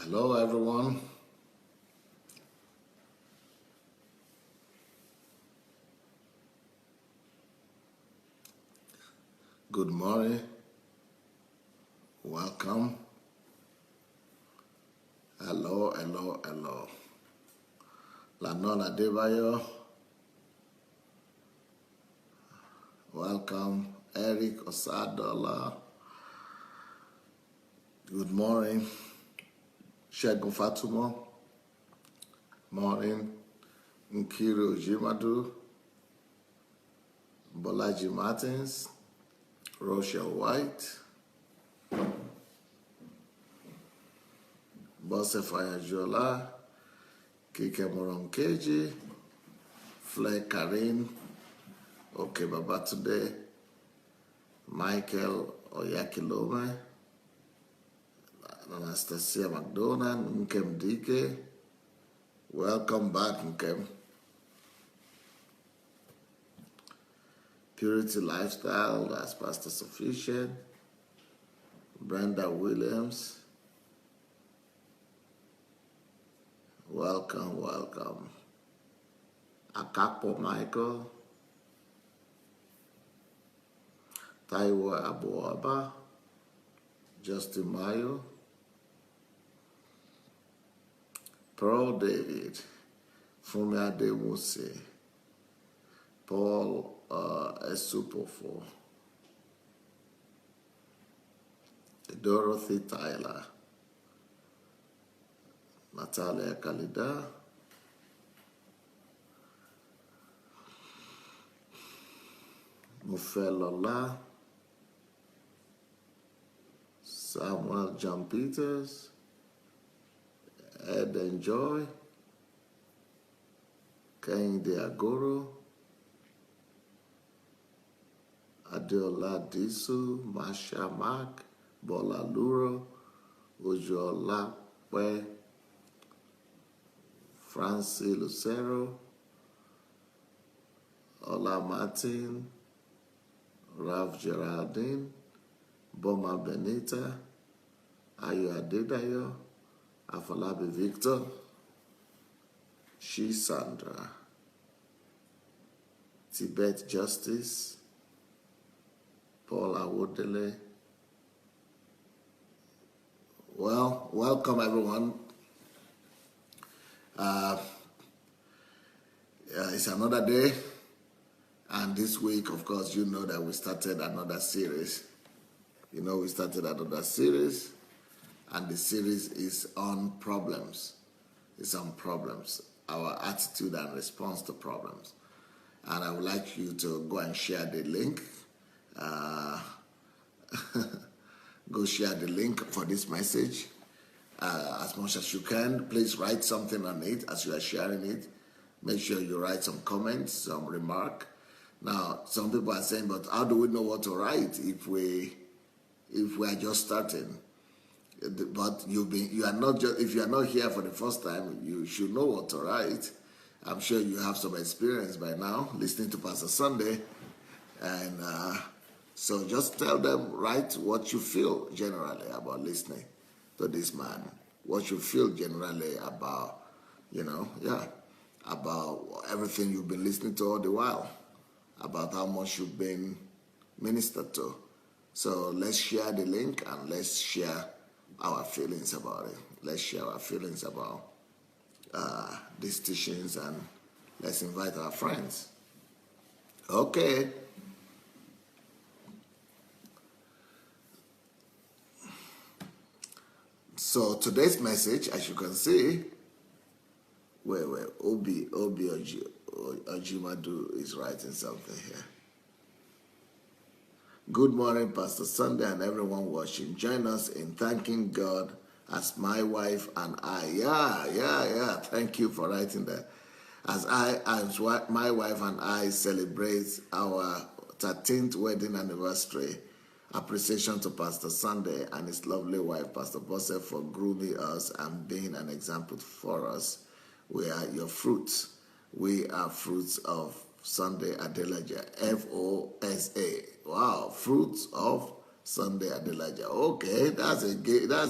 Hello, everyone. Good morning. Welcome. Hello, hello, hello. Adelaja. Welcome. Eric Osadola. Good morning. Shegun Fatuma. Morning. Nkiru Jimadu. Bolaji Martins. Rochelle White. Bose Fayajola. Kike Moronkeji. Fle Karin. Okay, Babatunde. Michael Oyakilome. Anastasia McDonald. Nkem Dike. Welcome back, Nkem. Purity Lifestyle, that's Pastor Sufficient. Brenda Williams. Welcome, welcome. Akapo Michael. Taiwo Abuaba. Justin Mayo. Pearl David. Fumi Ademuse. Paul Esupofo. Dorothy Tyler. Natalia Kalida. Mufelola. Samuel John Peters. Ed Enjoy. Kehinde Agoro. Adeola Disu, Masha Mark, Bola Luro, Ojola Pwe, Francie Lucero, Ola Martin, Rav Geraldine, Boma Benita, Ayo Adedayo, Afolabi Victor, She Sandra, Tibet Justice, Paul Awodele. Well, welcome everyone. It's another day, and this week, of course, you know that we started another series. And the series is on problems. It's on problems, our attitude and response to problems. And I would like you to go and share the link. Go share the link for this message as much as you can. Please write something on it as you are sharing it. Make sure you write some comments, some remark. Now, some people are saying, but how do we know what to write if we are just starting? But you are not just, if you are not here for the first time, you should know what to write. I'm sure you have some experience by now listening to Pastor Sandey, and so just tell them, write what you feel generally about listening to this man. What you feel generally about, about everything you've been listening to all the while, about how much you've been ministered to. So let's share the link and let's share our feelings about it. Let's share our feelings about these teachings, and let's invite our friends. Okay. So today's message, as you can see, Obi Ojimadu is writing something here. Good morning, Pastor Sandey and everyone watching. Join us in thanking God as my wife and I. Yeah. Thank you for writing that. As my wife and I celebrate our 13th wedding anniversary. Appreciation to Pastor Sandey and his lovely wife, Pastor Bose, for grooming us and being an example for us. We are your fruits. We are fruits of Sandey Adelaja. FOSA. Wow, fruits of Sandey Adelaja. Okay, that's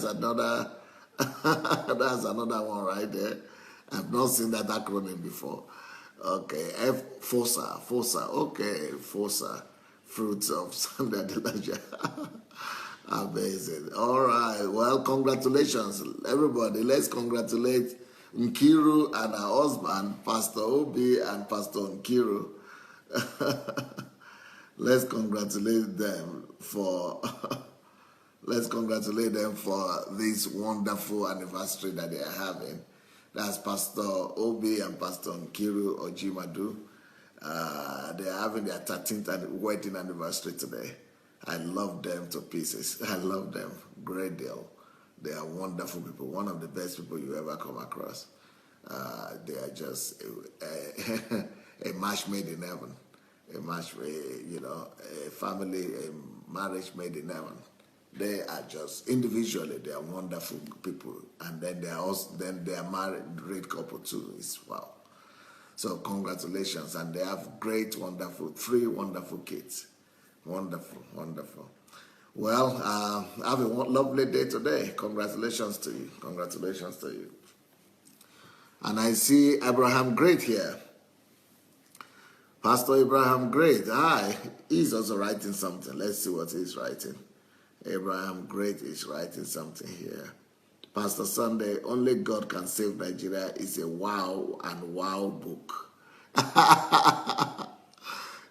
another That's another one right there. I've not seen that acronym before. Okay, FOSA. Okay, FOSA. Fruits of Sandey Adelaja. Amazing. All right. Well, congratulations, everybody. Let's congratulate Nkiru and her husband, Pastor Obi and Pastor Nkiru. Let's congratulate them for this wonderful anniversary that they are having. That's Pastor Obi and Pastor Nkiru Ojimadu. They are having their 13th wedding anniversary today. I love them to pieces. I love them. Great deal. They are wonderful people. One of the best people you ever come across. They are just a match made in heaven. A family, a marriage made in heaven. They are just individually, they are wonderful people, and then they are married, great couple too. It's wow. So congratulations, and they have three wonderful kids. Wonderful, wonderful. Well, have a lovely day today. Congratulations to you. Congratulations to you. And I see Abraham Great here. Pastor Abraham Great. Hi. He's also writing something. Let's see what he's writing. Abraham Great is writing something here. Pastor Sandey, Only God Can Save Nigeria is a wow and wow book.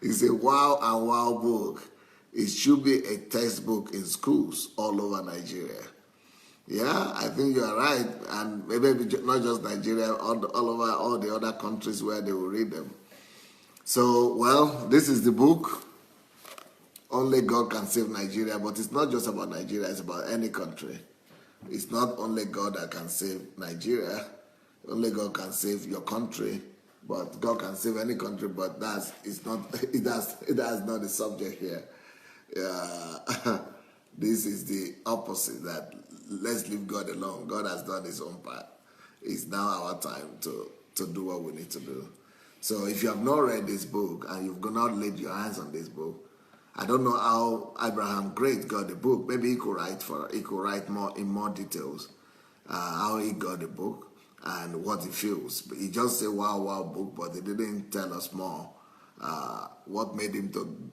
It's a wow and wow book. It should be a textbook in schools all over Nigeria. Yeah, I think you are right. And maybe not just Nigeria, all over all the other countries where they will read them. So, well, this is the book. Only God Can Save Nigeria. But it's not just about Nigeria, it's about any country. It's not only God that can save Nigeria. Only God can save your country. But God can save any country, but that's not the subject here. This is the opposite, that let's leave God alone. God has done his own part. It's now our time to do what we need to do. So if you have not read this book and you've not laid your hands on this book, I don't know how Abraham Great got the book. Maybe he could write more in more details how he got the book and what he feels. But he just said wow book, but he didn't tell us more what made him to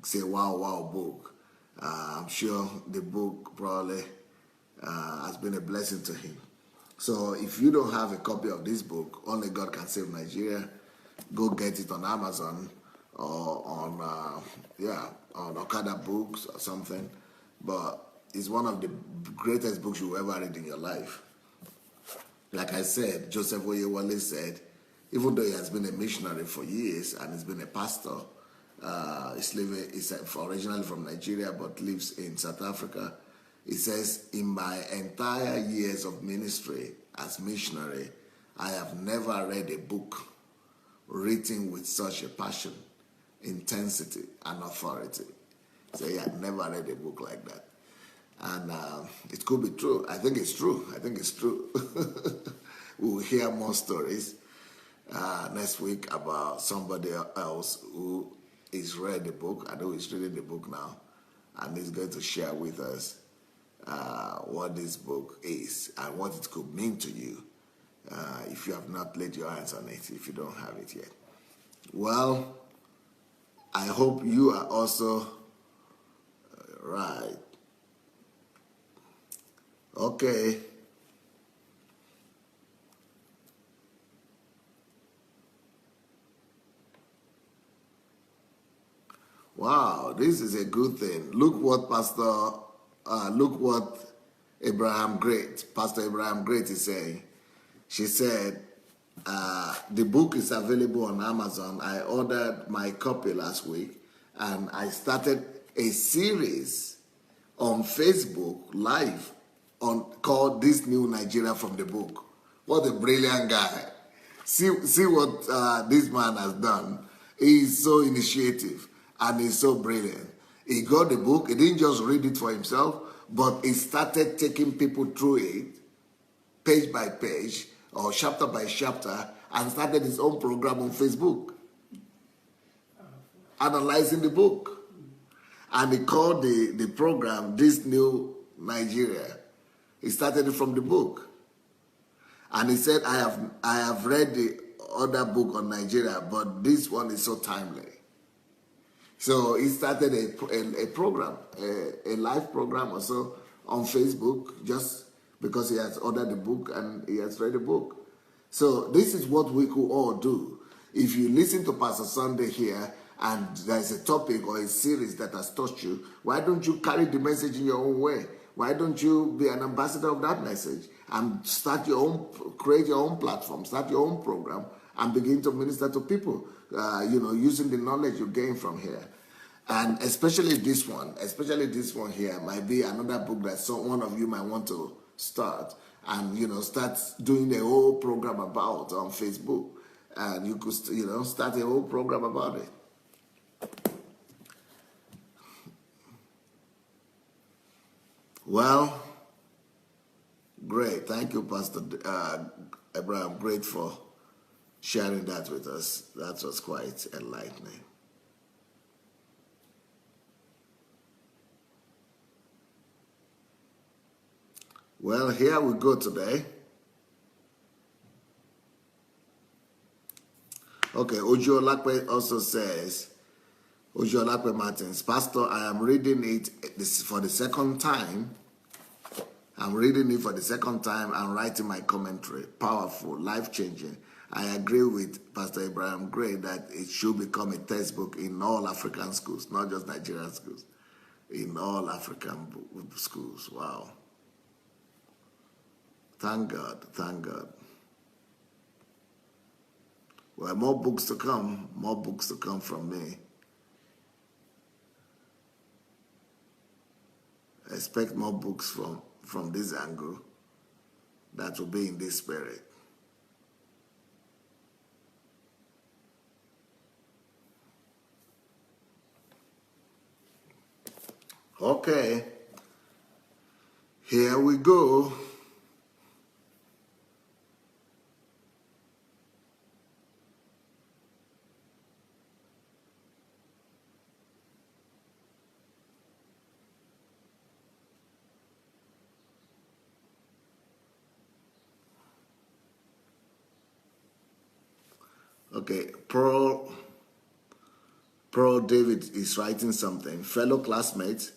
say wow book. I'm sure the book probably has been a blessing to him. So if you don't have a copy of this book, Only God Can Save Nigeria, go get it on Amazon or on Okada Books or something. But it's one of the greatest books you ever read in your life. Like I said, Joseph Oyewale said, even though he has been a missionary for years and he's been a pastor, he's originally from Nigeria but lives in South Africa. He says, in my entire years of ministry as missionary, I have never read a book written with such a passion, intensity, and authority. So he had never read a book like that. And it could be true. I think it's true. We'll hear more stories next week about somebody else who is read the book. I know he's reading the book now, and he's going to share with us what this book is and what it could mean to you if you have not laid your hands on it, if you don't have it yet. Well, I hope you are also right. Okay. Wow, this is a good thing. Look what Pastor Abraham Great is saying. She said, the book is available on Amazon. I ordered my copy last week, and I started a series on Facebook Live called This New Nigeria from the Book. What a brilliant guy. See what this man has done. He is so initiative and he's so brilliant. He got the book. He didn't just read it for himself, but he started taking people through it, page by page, or chapter by chapter, and started his own program on Facebook, analyzing the book. And he called the program This New Nigeria. He started it from the book. And he said, I have read the other book on Nigeria, but this one is so timely. So he started a program, a live program or so on Facebook, just because he has ordered the book and he has read the book. So this is what we could all do. If you listen to Pastor Sandey here and there's a topic or a series that has touched you, why don't you carry the message in your own way? Why don't you be an ambassador of that message and start your own, create your own platform, start your own program and begin to minister to people, using the knowledge you gain from here. And especially this one here might be another book that one of you might want to start and, start doing a whole program about on Facebook. And you could, start a whole program about it. Well, great. Thank you, Pastor Abraham. Great for sharing that with us. That was quite enlightening. Well, here we go today. Okay, Ojo Lakwe also says, Ojo Lakwe Martins, Pastor, I am reading it for the second time. I'm reading it for the second time and writing my commentary. Powerful, life-changing. I agree with Pastor Abraham Gray that it should become a textbook in all African schools, not just Nigerian schools, in all African schools. Wow. Thank God, thank God. Well, more books to come from me. I expect more books from this angle that will be in this spirit. Okay, here we go. Okay, Pearl David is writing something. Fellow classmates,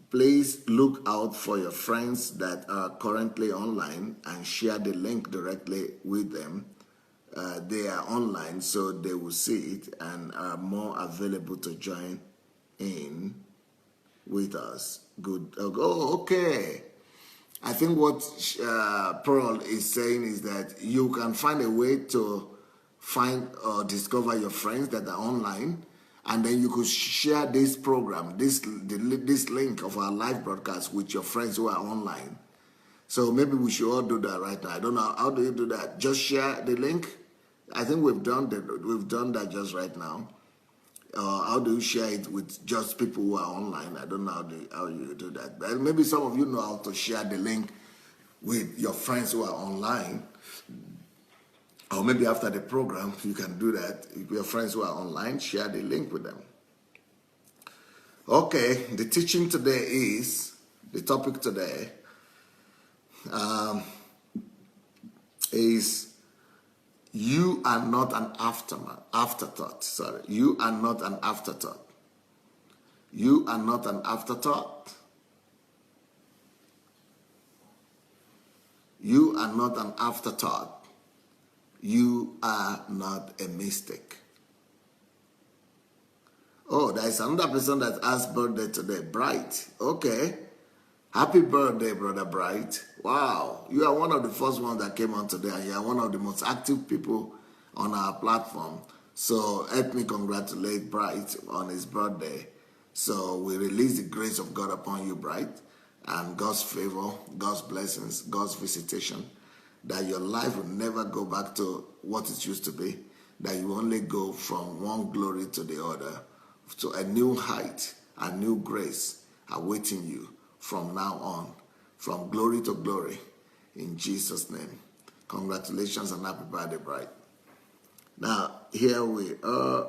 please look out for your friends that are currently online and share the link directly with them. They are online, so they will see it and are more available to join in with us. Good. Oh, okay. I think what Pearl is saying is that you can find a way to find or discover your friends that are online, and then you could share this program, this link of our live broadcast with your friends who are online. So maybe we should all do that right now. I don't know, how do you do that? Just share the link? I think we've done that just right now. How do you share it with just people who are online? I don't know how you do that. But maybe some of you know how to share the link with your friends who are online. Or maybe after the program, you can do that. If your friends who are online, share the link with them. Okay, the teaching today is, the topic today is you are not an afterthought. Sorry, you are not an afterthought. You are not an afterthought. You are not an afterthought. You are not a mistake. Oh, there is another person that has birthday today. Bright. Okay. Happy birthday, Brother Bright. Wow. You are one of the first ones that came on today, and you are one of the most active people on our platform. So help me congratulate Bright on his birthday. So we release the grace of God upon you, Bright, and God's favor, God's blessings, God's visitation, that your life will never go back to what it used to be, that you only go from one glory to the other, to a new height, a new grace awaiting you from now on, from glory to glory, in Jesus' name. Congratulations and happy birthday, Bright. Now, here we are,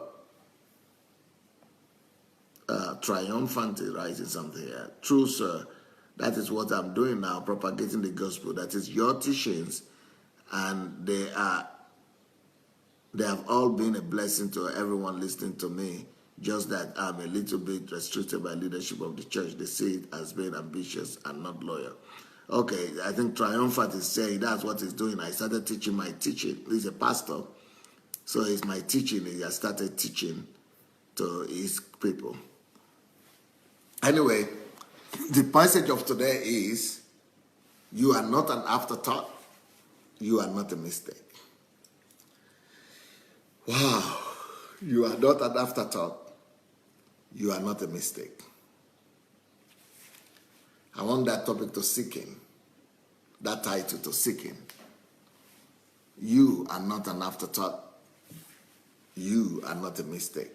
triumphantly writing something here. True, sir. That is what I'm doing now, propagating the gospel. That is your teachings, and they have all been a blessing to everyone listening to me. Just that I'm a little bit restricted by leadership of the church. They see it as being ambitious and not loyal. Okay, I think Triumphant is saying that's what he's doing. I started teaching my teaching. He's a pastor, so it's my teaching. He has started teaching to his people. Anyway, the passage of today is, you are not an afterthought. You are not a mistake. Wow. You are not an afterthought. You are not a mistake. I want that topic to sink in. That title to sink in. You are not an afterthought. You are not a mistake.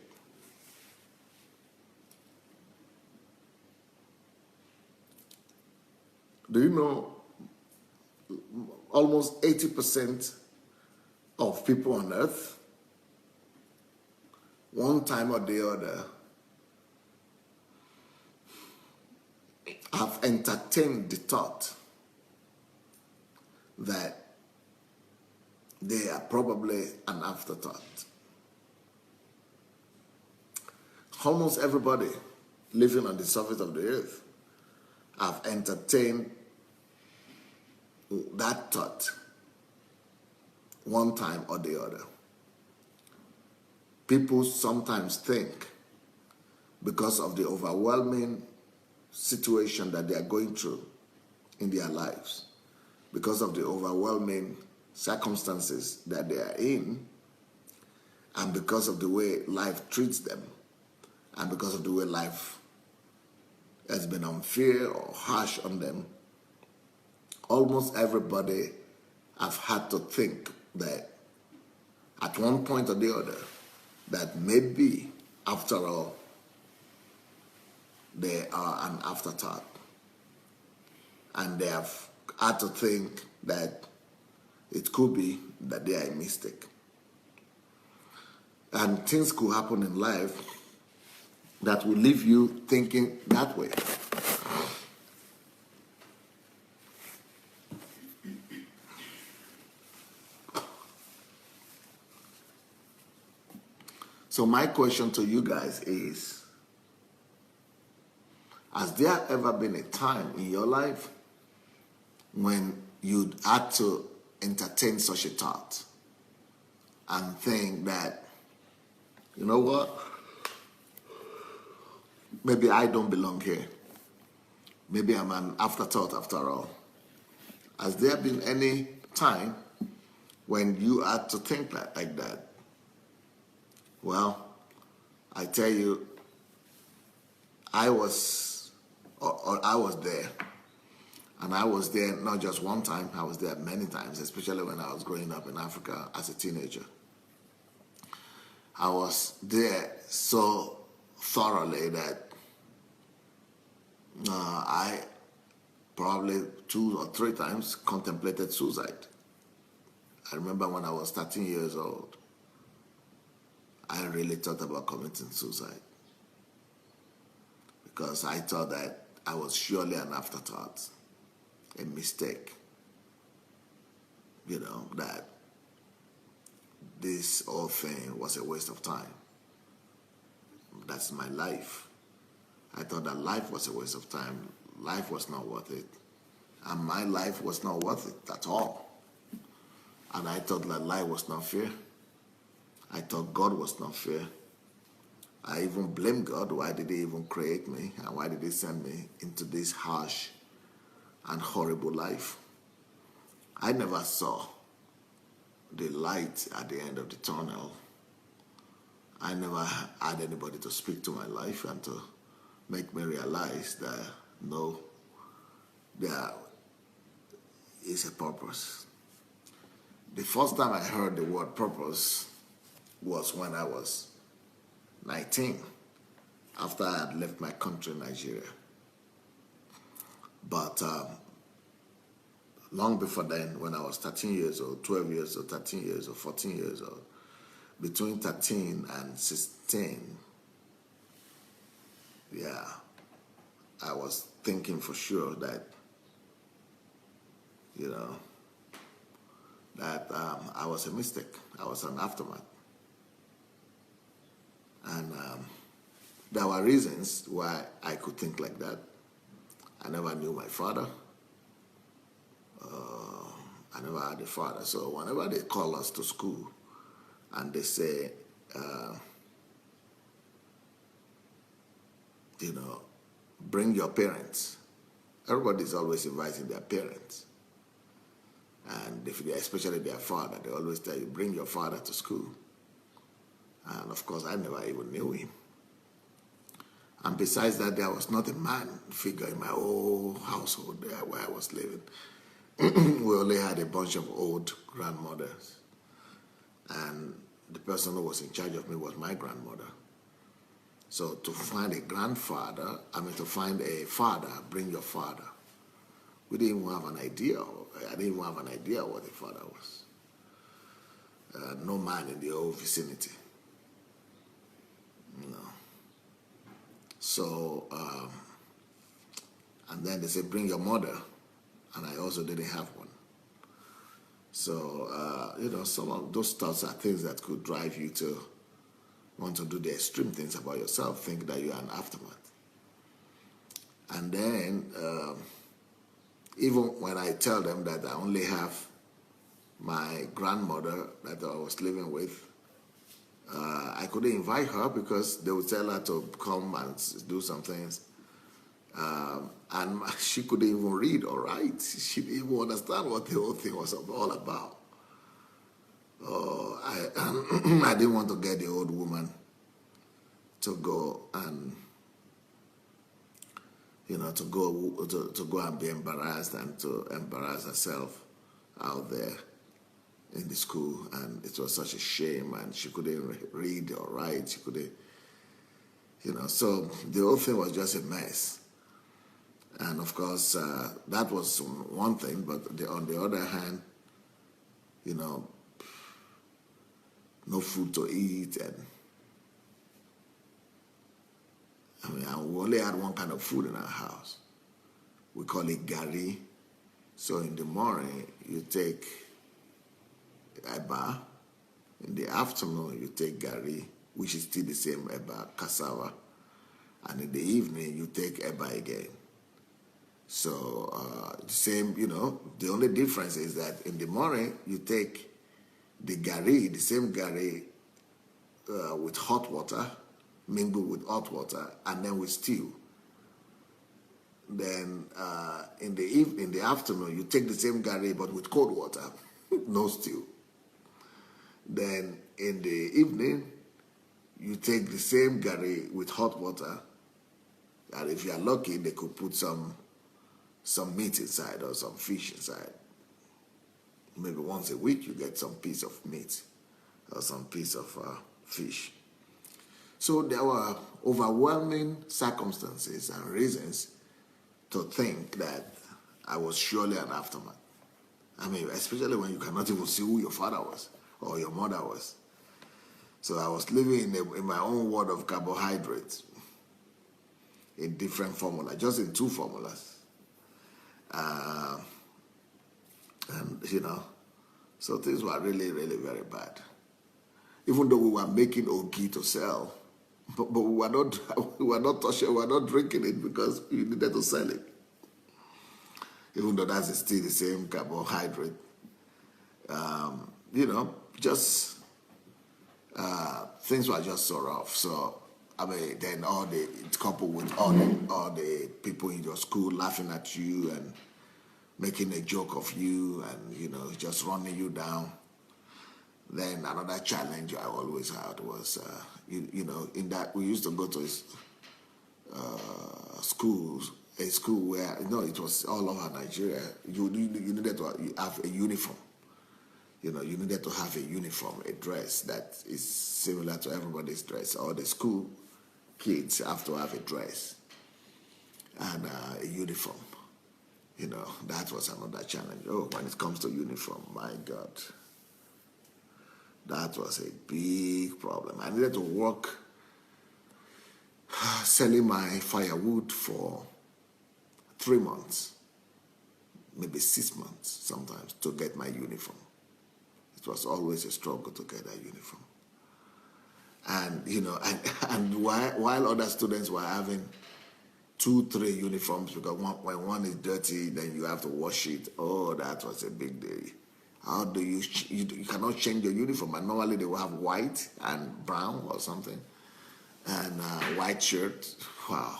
Do you know almost 80% of people on earth, one time or the other, have entertained the thought that they are probably an afterthought. Almost everybody living on the surface of the earth have entertained that thought one time or the other. People sometimes think, because of the overwhelming situation that they are going through in their lives, because of the overwhelming circumstances that they are in, and because of the way life treats them, and because of the way life has been unfair or harsh on them, almost everybody have had to think that at one point or the other, that maybe, after all, they are an afterthought. And they have had to think that it could be that they are a mistake. And things could happen in life that will leave you thinking that way. So my question to you guys is, has there ever been a time in your life when you'd had to entertain such a thought and think that, you know what, maybe I don't belong here. Maybe I'm an afterthought after all. Has there been any time when you had to think like that? Well, I tell you, I was there. And I was there not just one time, I was there many times, especially when I was growing up in Africa as a teenager. I was there so thoroughly that I probably 2 or 3 times contemplated suicide. I remember when I was 13 years old, I really thought about committing suicide because I thought that I was surely an afterthought, a mistake, that this whole thing was a waste of time. That's my life. I thought that life was a waste of time. Life was not worth it. And my life was not worth it at all. And I thought that life was not fair. I thought God was not fair. I even blamed God. Why did he even create me? And why did he send me into this harsh and horrible life? I never saw the light at the end of the tunnel. I never had anybody to speak to my life and to make me realize that, no, there is a purpose. The first time I heard the word purpose was when I was 19, after I had left my country, Nigeria. But long before then, when I was 13 years old, 12 years old, 13 years old, 14 years old, between 13 and 16, I was thinking for sure that, that I was a mistake. I was an aftermath. And there were reasons why I could think like that. I never knew my father. I never had a father. So whenever they call us to school and they say, bring your parents, everybody's always inviting their parents. And especially their father, they always tell you, bring your father to school. And of course, I never even knew him. And besides that, there was not a man figure in my whole household there where I was living. We only had a bunch of old grandmothers. And the person who was in charge of me was my grandmother. So to find a grandfather, to find a father, bring your father. We didn't even have an idea. I didn't even have an idea what a father was. No man in the whole vicinity. So, and then they said, bring your mother. And I also didn't have one. So, some of those thoughts are things that could drive you to want to do the extreme things about yourself, think that you are an aftermath. And then, even when I tell them that I only have my grandmother that I was living with, I couldn't invite her because they would tell her to come and do some things. And she couldn't even read or write. She didn't even understand what the whole thing was all about. I didn't want to get the old woman to go and, to go and be embarrassed and to embarrass herself out there in the school. And it was such a shame, and she couldn't read or write. She couldn't, so the whole thing was just a mess. And of course, that was one thing, but on the other hand, no food to eat, and we only had one kind of food in our house. We call it gari. So in the morning, you take eba. In the afternoon, you take gari, which is still the same eba, cassava. And in the evening, you take eba again. So the same, the only difference is that in the morning, you take the gari, the same gari, with hot water, mingled with hot water, and then with stew. Then in the afternoon, you take the same gari but with cold water, no stew. Then in the evening, you take the same gari with hot water, and if you are lucky, they could put some meat inside or some fish inside. Maybe once a week you get some piece of meat or some piece of fish. So there were overwhelming circumstances and reasons to think that I was surely an aftermath. Especially when you cannot even see who your father was or your mother was. So I was living in my own world of carbohydrates in different formulas, just in two formulas. And so things were really, really very bad. Even though we were making ogi to sell, but we were not touching, we were not drinking it because we needed to sell it. Even though that's still the same carbohydrate, just things were just so rough. So then coupled with all the people in your school laughing at you and making a joke of you and, just running you down. Then another challenge I always had was, in that we used to go to schools, a school where, it was all over Nigeria. You needed to have a uniform. You needed to have a uniform, a dress that is similar to everybody's dress. All the school kids have to have a dress and a uniform. That was another challenge. Oh, when it comes to uniform, my God, that was a big problem. I needed to work selling my firewood for 3 months, maybe 6 months sometimes to get my uniform. It was always a struggle to get that uniform. And, and while other students were having 2, 3 uniforms, because when one is dirty, then you have to wash it. Oh, that was a big deal. How do you cannot change your uniform? And normally they will have white and brown or something, and white shirt. Wow.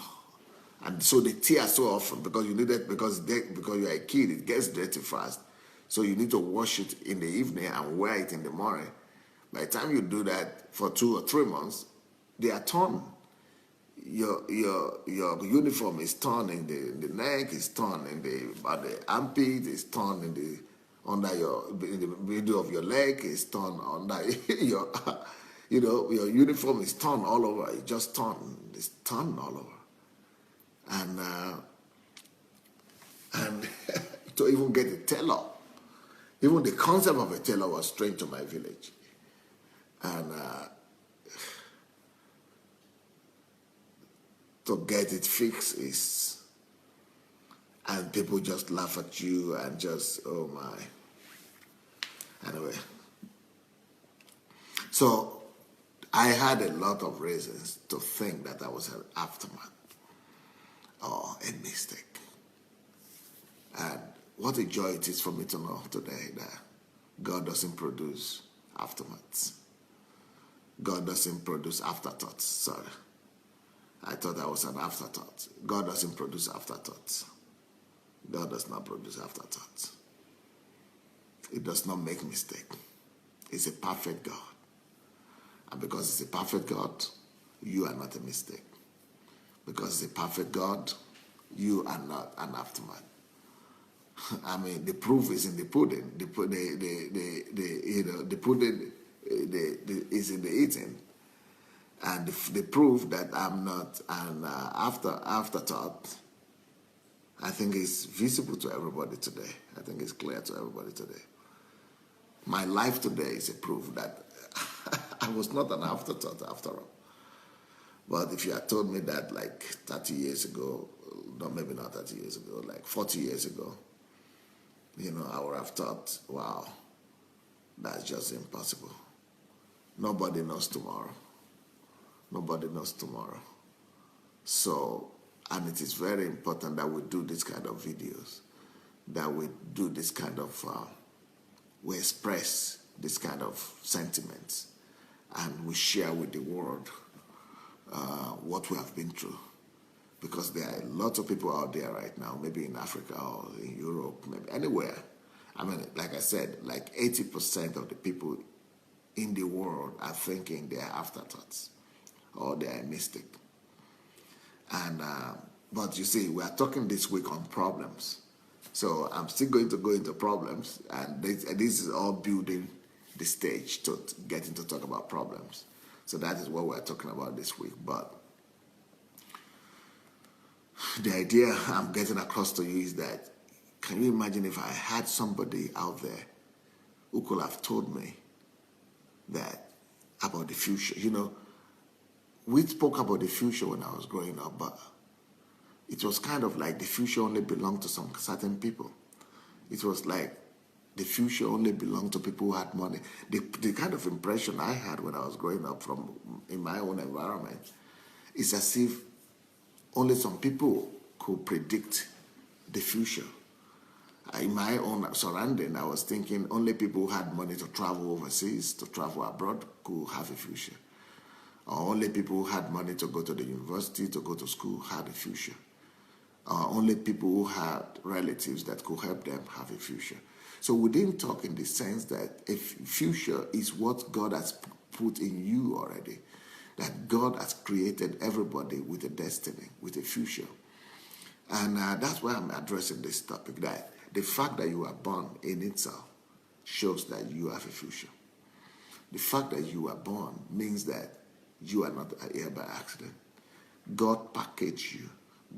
And so they tear so often because you need it because you're a kid, it gets dirty fast. So you need to wash it in the evening and wear it in the morning. By the time you do that for 2 or 3 months, they are torn. Your uniform is torn in the neck, is torn in the armpit, is torn in the middle of your leg, is torn under your your uniform is torn all over. It's just torn. It's torn all over. And to even get a tailor, even the concept of a tailor was strange to my village. And to get it fixed is, and people just laugh at you and just, oh my. Anyway, so I had a lot of reasons to think that I was an aftermath or a mistake. And what a joy it is for me to know today that God doesn't produce aftermaths. God doesn't produce afterthoughts. Sorry. I thought I was an afterthought. God doesn't produce afterthoughts. God does not produce afterthoughts. It does not make mistake. It's a perfect God. And because it's a perfect God, you are not a mistake. Because it's a perfect God, you are not an aftermath. I mean, the proof is in the pudding. The pudding is in the eating. And the proof that I'm not an afterthought, I think is visible to everybody today. I think it's clear to everybody today. My life today is a proof that I was not an afterthought after all. But if you had told me that like 30 years ago, no, maybe not 30 years ago, like 40 years ago, I would have thought, wow, that's just impossible. Nobody knows tomorrow. Nobody knows tomorrow. So, and it is very important that we do this kind of videos, that we do this kind of, we express this kind of sentiments, and we share with the world what we have been through. Because there are a lot of people out there right now, maybe in Africa or in Europe, maybe anywhere. I mean, like I said, like 80% of the people in the world are thinking they are afterthoughts or they are a mistake. And but you see, we are talking this week on problems. So I'm still going to go into problems, and this is all building the stage to getting to talk about problems. So that is what we're talking about this week. But the idea I'm getting across to you is that, can you imagine if I had somebody out there who could have told me that about the future? We spoke about the future when I was growing up, but it was kind of like the future only belonged to some certain people. It was like the future only belonged to people who had money. The kind of impression I had when I was growing up in my own environment is as if only some people could predict the future. In my own surrounding, I was thinking only people who had money to travel overseas, to travel abroad, could have a future. Or only people who had money to go to the university, to go to school, had a future. Only people who had relatives that could help them have a future. So we didn't talk in the sense that a future is what God has put in you already. That God has created everybody with a destiny, with a future. And that's why I'm addressing this topic, that the fact that you are born in itself shows that you have a future. The fact that you are born means that you are not here by accident. God packaged you.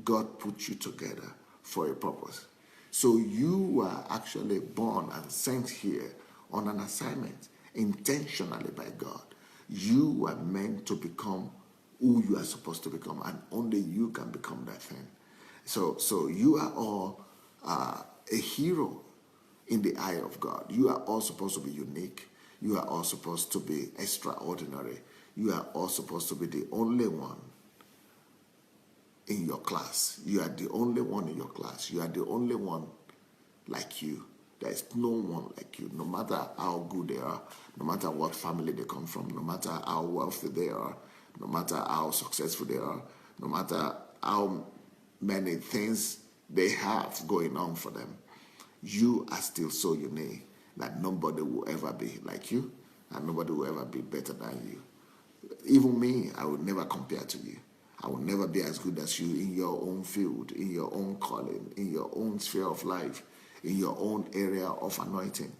God put you together for a purpose. So you are actually born and sent here on an assignment intentionally by God. You are meant to become who you are supposed to become, and only you can become that thing. So you are all a hero in the eye of God. You are all supposed to be unique. You are all supposed to be extraordinary. You are all supposed to be the only one in your class. You are the only one in your class. You are the only one like you. There is no one like you, no matter how good they are, no matter what family they come from, no matter how wealthy they are, no matter how successful they are, no matter how many things they have going on for them. You are still so unique that nobody will ever be like you, and nobody will ever be better than you. Even me, I will never compare to you. I will never be as good as you in your own field, in your own calling, in your own sphere of life, in your own area of anointing.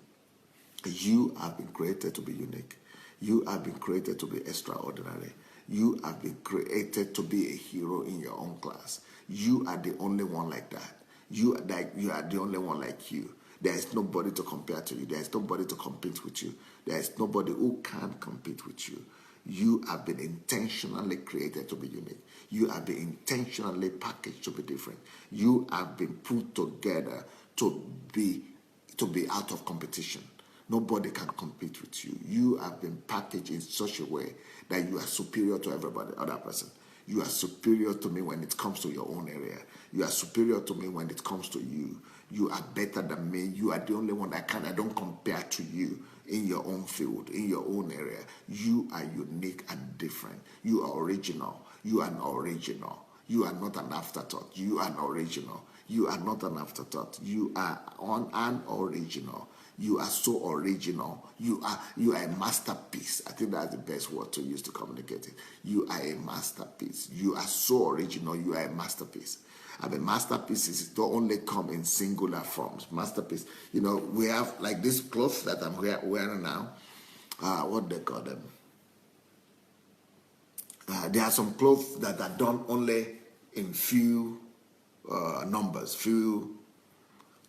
You have been created to be unique. You have been created to be extraordinary. You have been created to be a hero in your own class. You are the only one like that. You are the only one like you. There is nobody to compare to you. There is nobody to compete with you. There is nobody who can compete with you. You have been intentionally created to be unique. You have been intentionally packaged to be different. You have been put together to be out of competition. Nobody can compete with you. You have been packaged in such a way that you are superior to everybody, other person. You are superior to me when it comes to your own area. You are superior to me when it comes to you. You are better than me. You are the only one I don't compare to you in your own field, in your own area. You are unique and different. You are original. You are an original. You are not an afterthought. You are an original. You are not an afterthought. You are an original. You are so original. You are a masterpiece. I think that's the best word to use to communicate it. You are a masterpiece. You are so original. You are a masterpiece. And the masterpieces don't only come in singular forms. Masterpiece. You know, we have like this clothes that I'm wearing now. What they call them? There are some clothes that are done only in few numbers.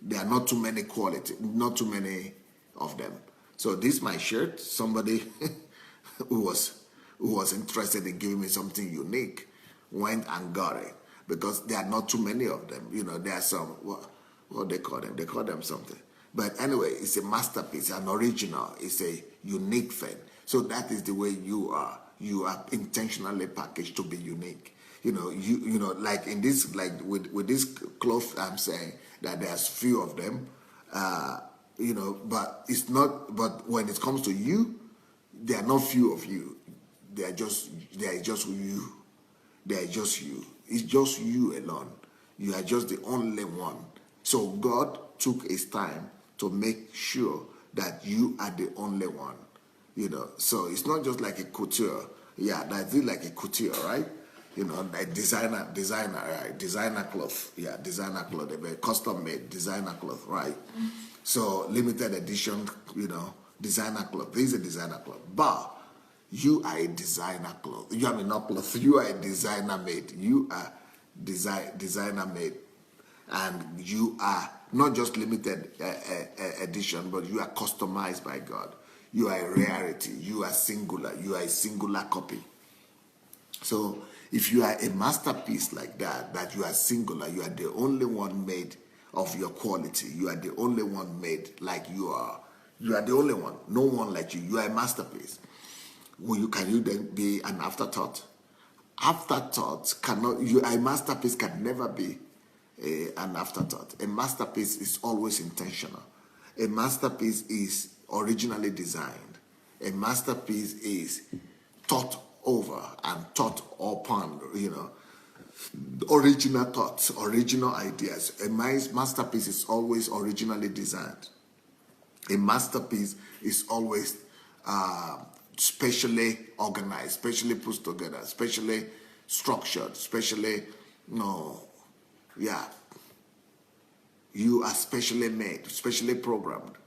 There are not too many quality, not too many of them. So this my shirt. Somebody who was interested in giving me something unique went and got it because there are not too many of them. You know, there are some what they call them. They call them something. But anyway, it's a masterpiece, an original. It's a unique thing. So that is the way you are. You are intentionally packaged to be unique. You know, like in this, like with this cloth, I'm saying that there's few of them, you know, but it's not. But when it comes to you, there are not few of you. There are just you. They are just you. It's just you alone. You are just the only one. So God took his time to make sure that you are the only one. You know, so it's not just like a couture. Yeah, that's it, like a couture, right? You know, like designer, right? Designer cloth. Yeah, designer cloth. They're custom made designer cloth, right? So limited edition, you know, designer cloth. This is a designer cloth. But you are a designer cloth. You are not cloth. You are a designer made. You are designer made. And you are not just limited edition, but you are customized by God. You are a rarity. You are singular. You are a singular copy. So if you are a masterpiece like that you are singular, you are the only one made of your quality. You are the only one made like you are. You are the only one. No one like you. You are a masterpiece. Can you then be an afterthought? Afterthought cannot. A masterpiece can never be an afterthought. A masterpiece is always intentional. A masterpiece is originally designed. A masterpiece is thought over and thought upon, you know, original thoughts, original ideas. A masterpiece is always originally designed. A masterpiece is always specially organized, specially put together, specially structured, specially, you are specially made, specially programmed.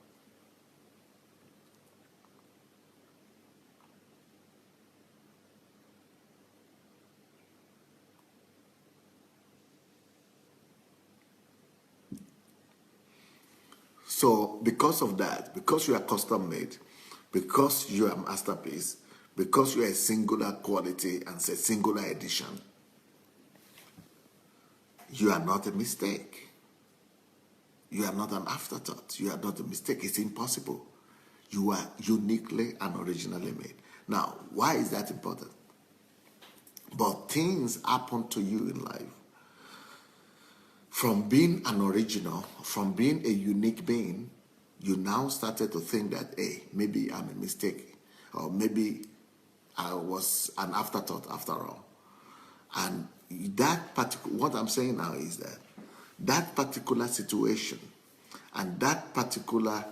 So because of that, because you are custom made, because you are a masterpiece, because you are a singular quality and a singular edition, You are not a mistake. You are not an afterthought. You are not a mistake. It's impossible. You are uniquely and originally made. Now, why is that important? But things happen to you in life. From being an original, from being a unique being, you now started to think that, hey, maybe I'm a mistake, or maybe I was an afterthought after all. And that particular, what I'm saying now is that that particular situation and that particular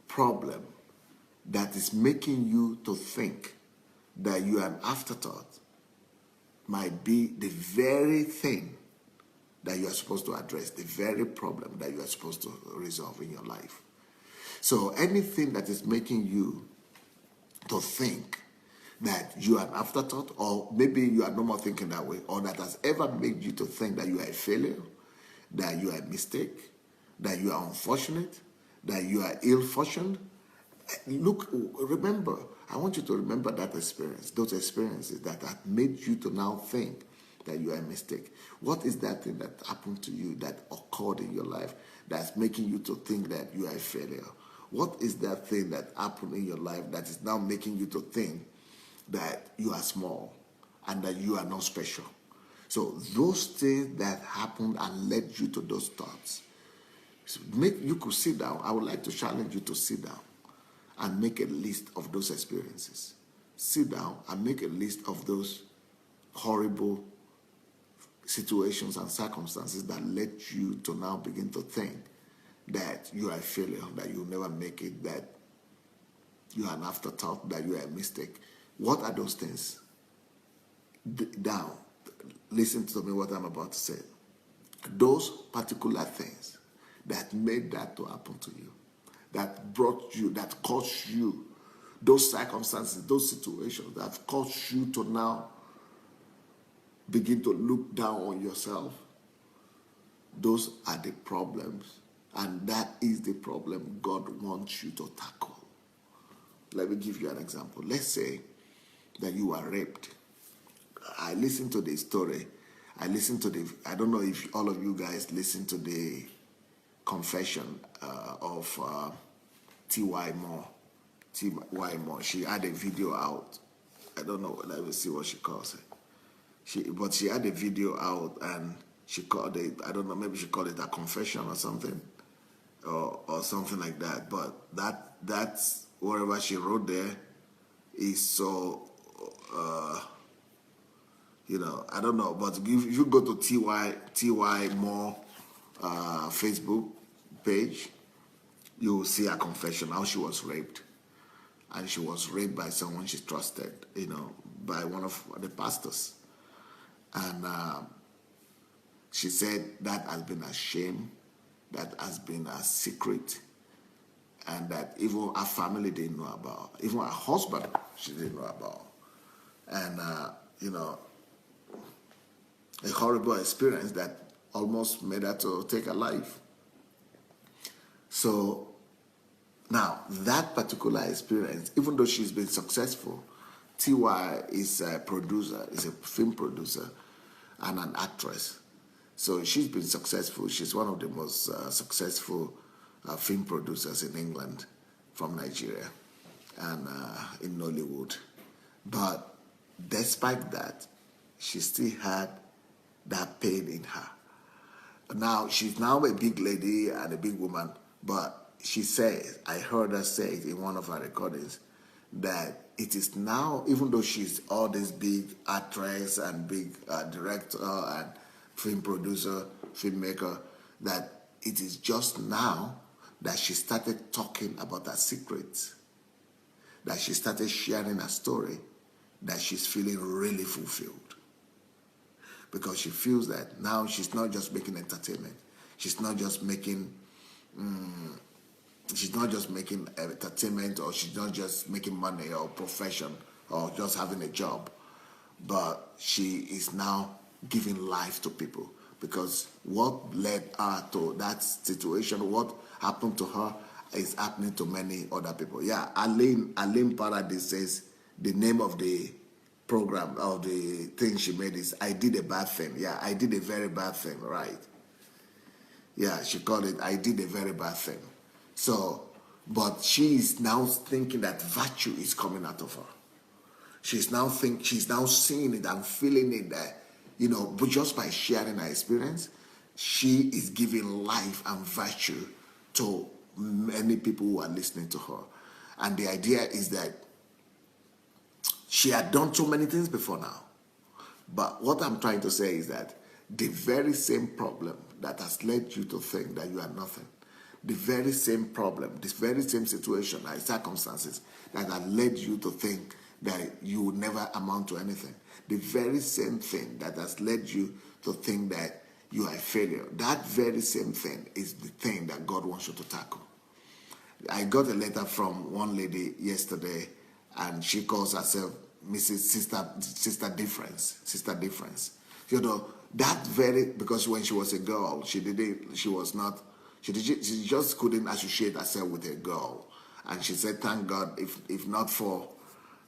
problem that is making you to think that you are an afterthought might be the very thing that you are supposed to address, the very problem that you are supposed to resolve in your life. So anything that is making you to think that you are an afterthought, or maybe you are no more thinking that way, or that has ever made you to think that you are a failure, that you are a mistake, that you are unfortunate, that you are ill-fortuned. Look, remember, I want you to remember that experience, those experiences that have made you to now think that you are a mistake. What is that thing that happened to you, that occurred in your life, that's making you to think that you are a failure? What is that thing that happened in your life that is now making you to think that you are small and that you are not special? So those things that happened and led you to those thoughts, you could sit down. I would like to challenge you to sit down and make a list of those experiences. Sit down and make a list of those horrible situations and circumstances that led you to now begin to think that you are a failure, that you'll never make it, that you are an afterthought, that you are a mistake. What are those things? Down. Listen to me what I'm about to say. Those particular things that made that to happen to you, that brought you, that caused you, those circumstances, those situations that have caused you to now begin to look down on yourself, those are the problems, and that is the problem God wants you to tackle. Let me give you an example. Let's say that you are raped. I listened to the story. I don't know if all of you guys listened to the confession of T.Y. Moore. T.Y. Moore. She had a video out. I don't know. Let me see what she calls it. But she had a video out, and she called it, I don't know, maybe she called it a confession or something, or something like that. But that's whatever she wrote there is so, I don't know. But if you go to T.Y. Moore Facebook page, you will see a confession, how she was raped. And she was raped by someone she trusted, by one of the pastors. And she said that has been a shame, that has been a secret, and that even her family didn't know about, even her husband she didn't know about. And, a horrible experience that almost made her to take her life. So now, that particular experience, even though she's been successful, T.Y. is a producer, is a film producer and an actress. So she's been successful. She's one of the most successful film producers in England, from Nigeria and in Nollywood. But despite that, she still had that pain in her. Now, she's now a big lady and a big woman, but she says, I heard her say it in one of her recordings, that it is now, even though she's all this big actress and big director and film producer, filmmaker, that it is just now that she started talking about her secrets, that she started sharing her story, that she's feeling really fulfilled. Because she feels that now she's not just making entertainment. She's not just making entertainment, or she's not just making money or profession or just having a job, but she is now giving life to people. Because what led her to that situation, what happened to her, is happening to many other people. Yeah, Aline Paradis says the name of the program or the thing she made is, I did a bad thing. Yeah, I did a very bad thing, right? Yeah, she called it, I did a very bad thing. So, but she is now thinking that virtue is coming out of her. She's now seeing it and feeling it that, but just by sharing her experience, she is giving life and virtue to many people who are listening to her. And the idea is that she had done so many things before now. But what I'm trying to say is that the very same problem that has led you to think that you are nothing, the very same problem, this very same situation and circumstances that have led you to think that you will never amount to anything, the very same thing that has led you to think that you are a failure, that very same thing is the thing that God wants you to tackle. I got a letter from one lady yesterday, and she calls herself Mrs. Sister Difference. That very, because when she was a girl, she just couldn't associate herself with a girl. And she said, thank God, if not for,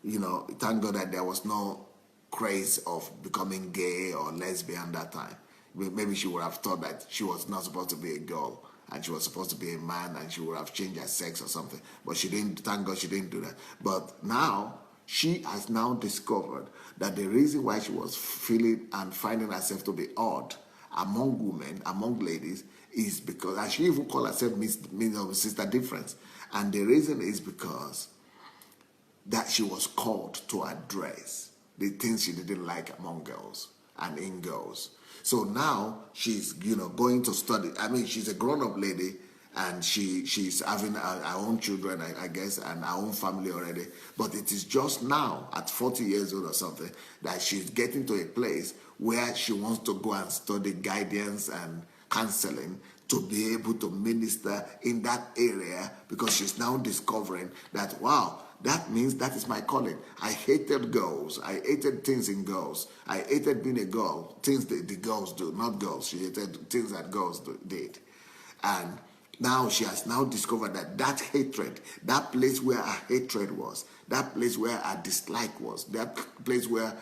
thank God that there was no craze of becoming gay or lesbian that time. Maybe she would have thought that she was not supposed to be a girl and she was supposed to be a man, and she would have changed her sex or something. But she didn't, thank God she didn't do that. But now, she has now discovered that the reason why she was feeling and finding herself to be odd among women, among ladies, is because, and she even called herself Sister Difference. And the reason is because that she was called to address the things she didn't like among girls and in girls. So now she's, going to study. I mean, she's a grown-up lady, and she's having her own children, I guess, and her own family already. But it is just now, at 40 years old or something, that she's getting to a place where she wants to go and study guidance and counseling to be able to minister in that area, because she's now discovering that, wow, that means that is my calling. I hated girls. I hated things in girls. I hated being a girl, things that the girls do, not girls. She hated things that girls did. And now she has now discovered that hatred, that place where her hatred was, that place where her dislike was, that place where,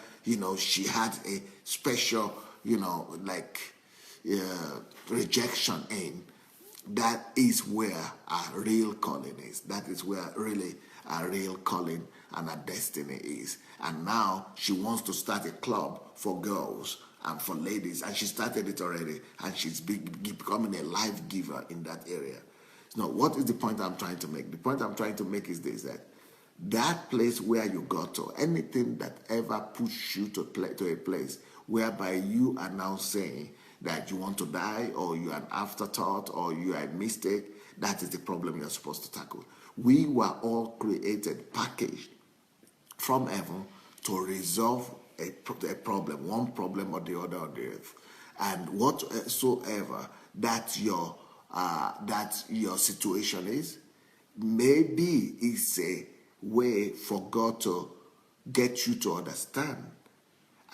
she had a special, rejection in, that is where our real calling is. That is where really our real calling and our destiny is. And now she wants to start a club for girls and for ladies, and she started it already, and she's becoming a life giver in that area. Now, what is the point I'm trying to make? The point I'm trying to make is this, that place where you got to, anything that ever pushed you to a place whereby you are now saying that you want to die, or you are an afterthought, or you are a mistake, that is the problem you're supposed to tackle. We were all created, packaged from heaven to resolve a problem, one problem or the other on the earth. And whatsoever that your situation is, maybe it's a way for God to get you to understand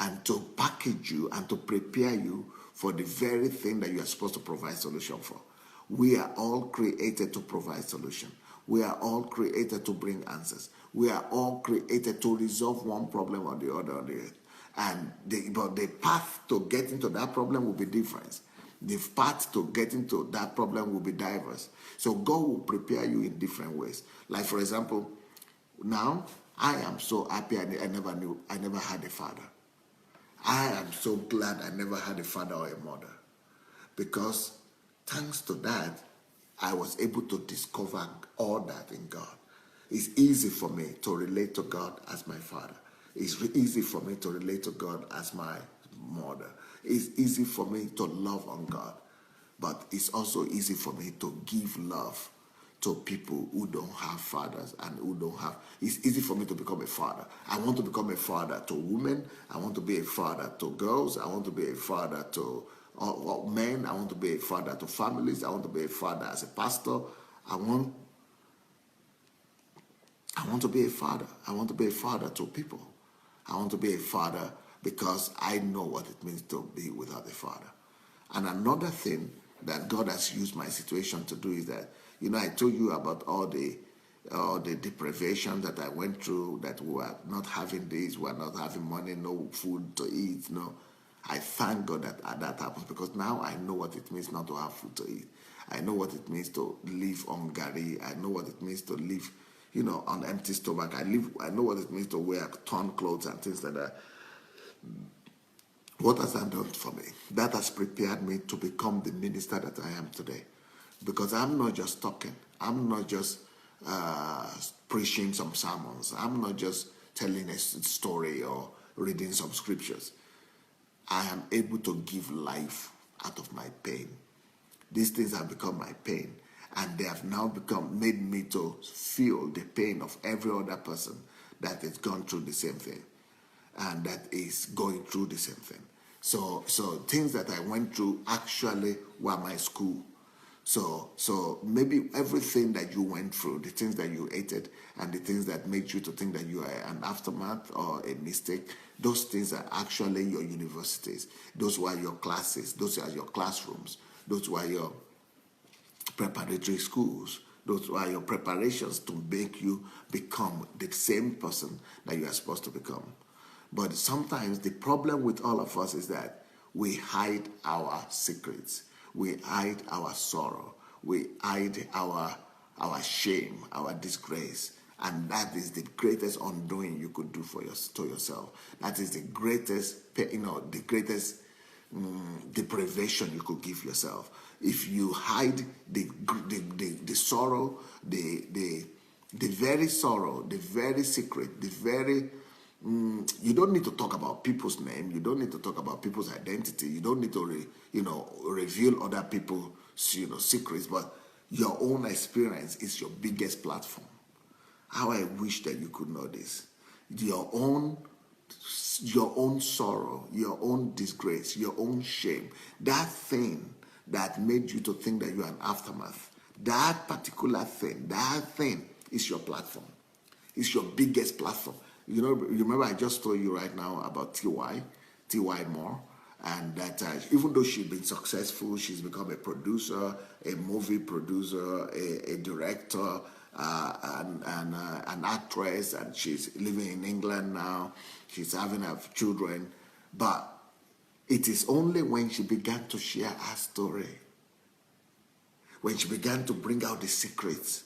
and to package you and to prepare you for the very thing that you are supposed to provide solution for. We are all created to provide solution. We are all created to bring answers. We are all created to resolve one problem or the other on the earth. And but the path to get into that problem will be different. The path to get into that problem will be diverse. So God will prepare you in different ways. Like, for example, now I am so happy I never had a father. I am so glad I never had a father or a mother, because thanks to that, I was able to discover all that in God. It's easy for me to relate to God as my father. It's easy for me to relate to God as my mother. It's easy for me to love on God. But it's also easy for me to give love to people who don't have fathers and who don't have. It's easy for me to become a father. I want to become a father to women. I want to be a father to girls. I want to be a father to men. I want to be a father to families. I want to be a father as a pastor. I want to be a father. I want to be a father to people. I want to be a father because I know what it means to be without a father. And another thing that God has used my situation to do is that, I told you about all the or the deprivation that I went through, that we were not having this, we were not having money, no food to eat, no. I thank God that that happens, because now I know what it means not to have food to eat. I know what it means to live on gari. I know what it means to live, on empty stomach. I know what it means to wear torn clothes and things like that. What has that done for me? That has prepared me to become the minister that I am today. Because I'm not just talking. I'm not just preaching some sermons. I'm not just telling a story or reading some scriptures. I am able to give life out of my pain. These things have become my pain, and they have now made me to feel the pain of every other person that has gone through the same thing and that is going through the same thing. So things that I went through actually were my school. So maybe everything that you went through, the things that you hated and the things that made you to think that you are an aftermath or a mistake, those things are actually your universities. Those were your classes. Those are your classrooms. Those were your preparatory schools. Those were your preparations to make you become the same person that you are supposed to become. But sometimes the problem with all of us is that we hide our secrets. We hide our sorrow. We hide our shame, our disgrace. And that is the greatest undoing you could do to yourself. That is the greatest, the greatest deprivation you could give yourself. If you hide the sorrow, the very sorrow, the very secret, the very you don't need to talk about people's name. You don't need to talk about people's identity. You don't need to, reveal other people's, secrets. But your own experience is your biggest platform. How I wish that you could know this. Your own sorrow, your own disgrace, your own shame. That thing that made you to think that you are an aftermath. That particular thing. That thing is your platform. It's your biggest platform. You remember I just told you right now about T.Y. Moore, and that even though she's been successful, she's become a producer, a movie producer, a director, an actress, and she's living in England now. She's having her children. But it is only when she began to share her story, when she began to bring out the secrets,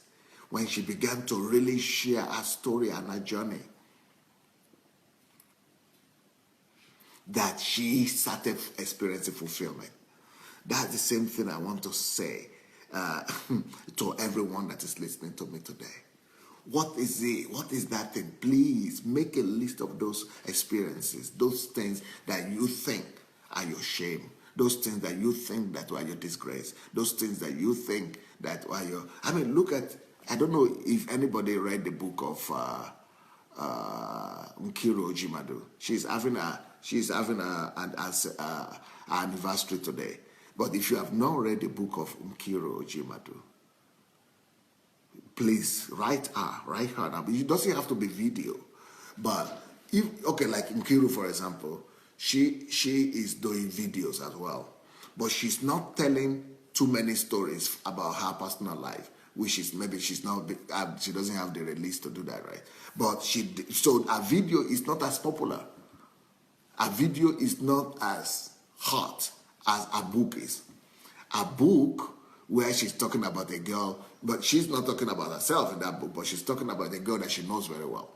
when she began to really share her story and her journey, that she started experiencing fulfillment. That's the same thing I want to say to everyone that is listening to me today. What is that thing? Please make a list of those experiences, those things that you think are your shame, those things that you think that were your disgrace, those things that you think that were your... look at... I don't know if anybody read the book of Nkiru Ojimadu. She's having an anniversary today. But if you have not read the book of Nkiru Ojimadu, please write her down. It doesn't have to be video. But like Nkiru, for example, she is doing videos as well. But she's not telling too many stories about her personal life, which is maybe she doesn't have the release to do that, right? But so a video is not as popular. A video is not as hot as a book is. A book where she's talking about a girl, but she's not talking about herself in that book, but she's talking about a girl that she knows very well.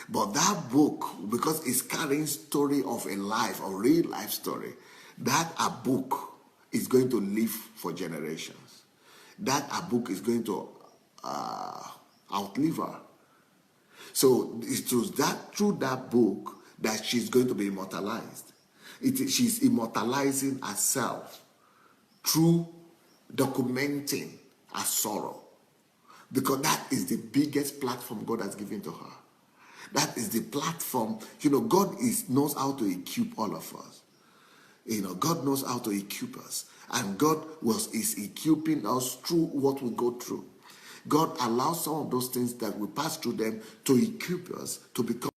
But that book, because it's carrying story of a life, a real life story, that a book is going to live for generations. That a book is going to outlive her. So it's through that book that she's going to be immortalized. She's immortalizing herself through documenting her sorrow. Because that is the biggest platform God has given to her. That is the platform. God knows how to equip all of us. God knows how to equip us. And God is equipping us through what we go through. God allows some of those things that we pass through them to equip us to become.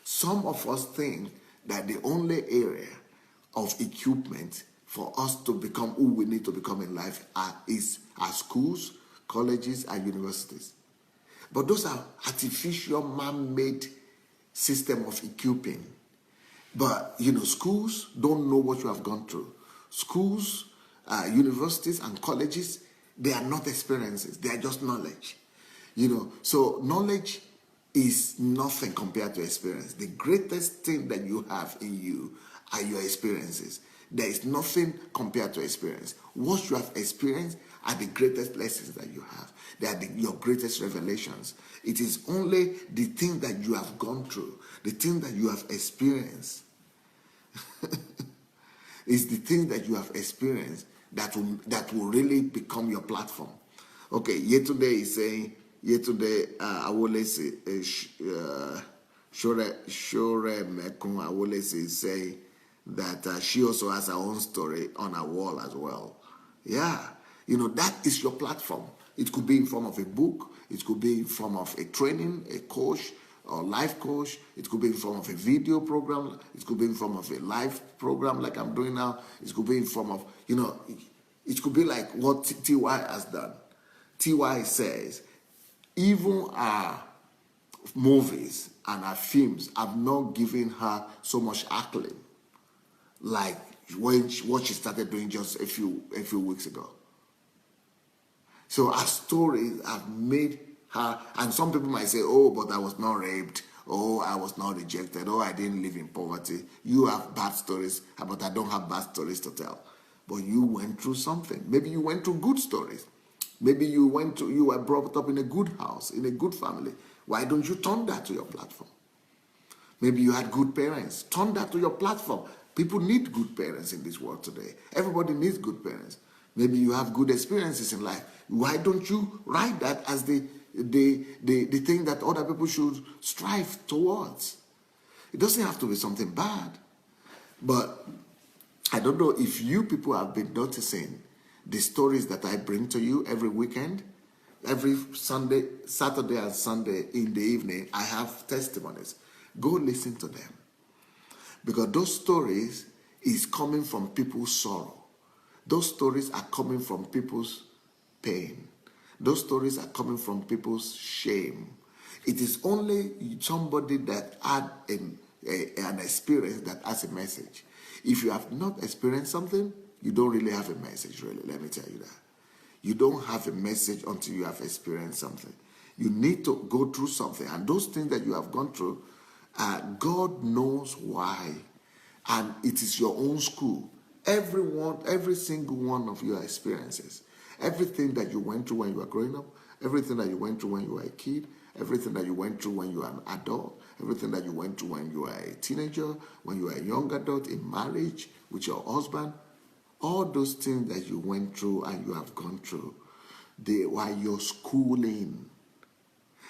Some of us think that the only area of equipment for us to become who we need to become in life is our schools, colleges, and universities. But those are artificial, man-made system of equipping. But, schools don't know what you have gone through. Schools, universities, and colleges, they are not experiences. They are just knowledge. So knowledge is nothing compared to experience. The greatest thing that you have in you are your experiences. There is nothing compared to experience. What you have experienced are the greatest lessons that you have. They are your greatest revelations. It is only the thing that you have gone through, the thing that you have experienced. It's the thing that you have experienced that will really become your platform. Okay, yesterday is saying, Awolese Shore Mekun Awolese is saying that she also has her own story on her wall as well. Yeah, that is your platform. It could be in form of a book. It could be in form of a training, a coach, or life coach. It could be in form of a video program. It could be in form of a live program like I'm doing now. It could be in form of, it could be like what TY has done. TY says, even our movies and our films have not given her so much acclaim like what she started doing just a few weeks ago. So our stories have made her, and some people might say, oh, but I was not raped, oh, I was not rejected, oh, I didn't live in poverty. You have bad stories, but I don't have bad stories to tell. But you went through something. Maybe you went through good stories. Maybe you were brought up in a good house, in a good family. Why don't you turn that to your platform? Maybe you had good parents. Turn that to your platform. People need good parents in this world today. Everybody needs good parents. Maybe you have good experiences in life. Why don't you write that as the thing that other people should strive towards? It doesn't have to be something bad. But I don't know if you people have been noticing the stories that I bring to you every weekend. Every Saturday and Sunday in the evening, I have testimonies. Go listen to them. Because those stories is coming from people's sorrow. Those stories are coming from people's pain. Those stories are coming from people's shame. It is only somebody that had an experience that has a message. If you have not experienced something, you don't really have a message, really. Let me tell you that. You don't have a message until you have experienced something. You need to go through something. And those things that you have gone through, God knows why. And it is your own school. Every single one of your experiences, everything that you went through when you were growing up, everything that you went through when you were a kid, everything that you went through when you were an adult, everything that you went through when you were a teenager, when you were a young adult, in marriage, with your husband, all those things that you went through and you have gone through, they were your schooling.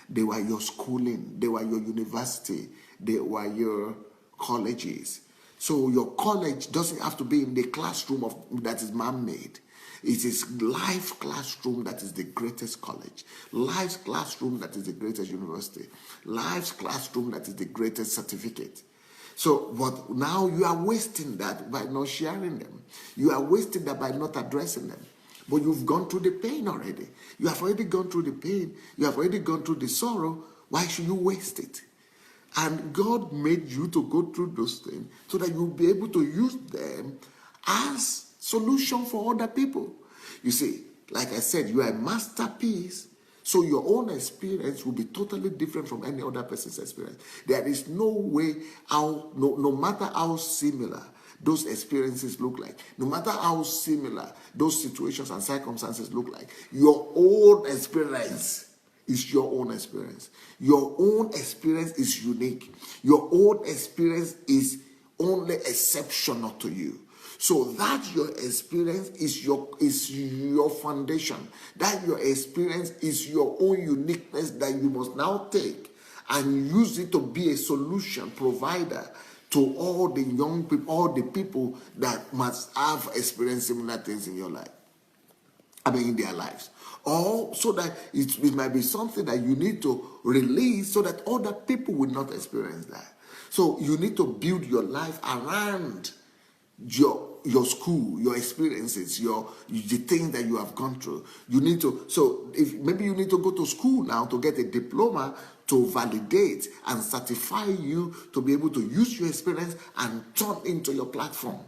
They were your schooling. They were your university. They were your colleges. So your college doesn't have to be in the classroom that is man-made. It is life classroom that is the greatest college. Life's classroom that is the greatest university. Life's classroom that is the greatest certificate. So, but now you are wasting that by not sharing them. You are wasting that by not addressing them. But you've gone through the pain already. You have already gone through the pain. You have already gone through the sorrow. Why should you waste it? And God made you to go through those things so that you'll be able to use them as solution for other people. You see, like I said, you are a masterpiece. So your own experience will be totally different from any other person's experience. There is no way no matter how similar those experiences look like, no matter how similar those situations and circumstances look like, your own experience is your own experience. Your own experience is unique. Your own experience is only exceptional to you. So that your experience is your foundation. That your experience is your own uniqueness that you must now take and use it to be a solution provider to all the young people, all the people that must have experienced similar things in your life. In their lives. Or so that it might be something that you need to release so that other people will not experience that. So you need to build your life around your school, your experiences, the things that you have gone through. You need to, so if maybe you need to go to school now to get a diploma to validate and certify you to be able to use your experience and turn into your platform.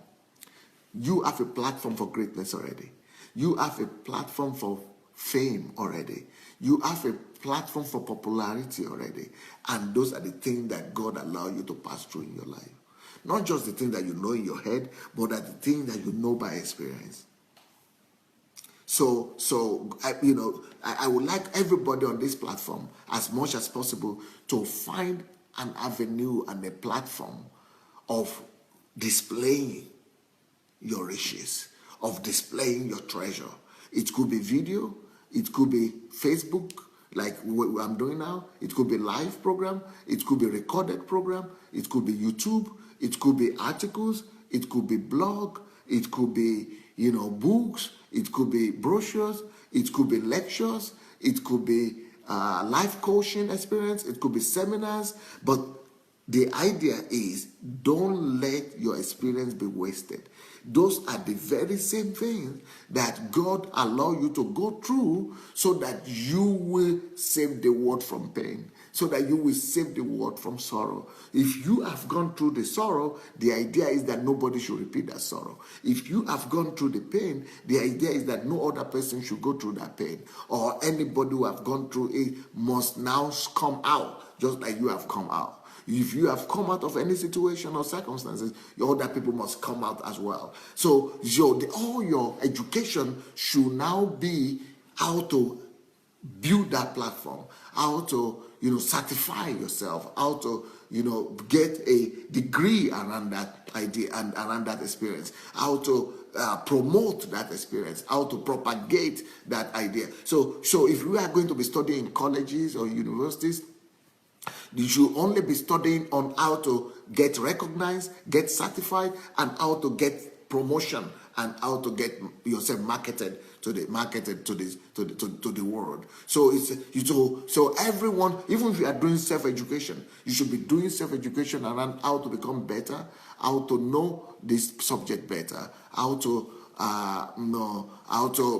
You have a platform for greatness already. You have a platform for fame already. You have a platform for popularity already. And those are the things that God allows you to pass through in your life. Not just the things that you know in your head, but the things that you know by experience. So I would like everybody on this platform, as much as possible, to find an avenue and a platform of displaying your riches, of displaying your treasure. It could be video, it could be Facebook, like what I'm doing now. It could be live program, it could be recorded program, it could be YouTube, it could be articles, it could be blog, it could be books, it could be brochures, it could be lectures, it could be life coaching experience, it could be seminars. But the idea is, don't let your experience be wasted. Those are the very same things that God allows you to go through so that you will save the world from pain, so that you will save the world from sorrow. If you have gone through the sorrow, the idea is that nobody should repeat that sorrow. If you have gone through the pain, the idea is that no other person should go through that pain, or anybody who have gone through it must now come out just like you have come out. If you have come out of any situation or circumstances, your other people must come out as well. So all your education should now be how to build that platform, how to certify yourself, how to get a degree around that idea and around that experience, how to promote that experience, how to propagate that idea. So if you are going to be studying in colleges or universities, you should only be studying on how to get recognized, get certified, and how to get promotion, and how to get yourself marketed to the world. So everyone, even if you are doing self-education, you should be doing self-education around how to become better, how to know this subject better, how to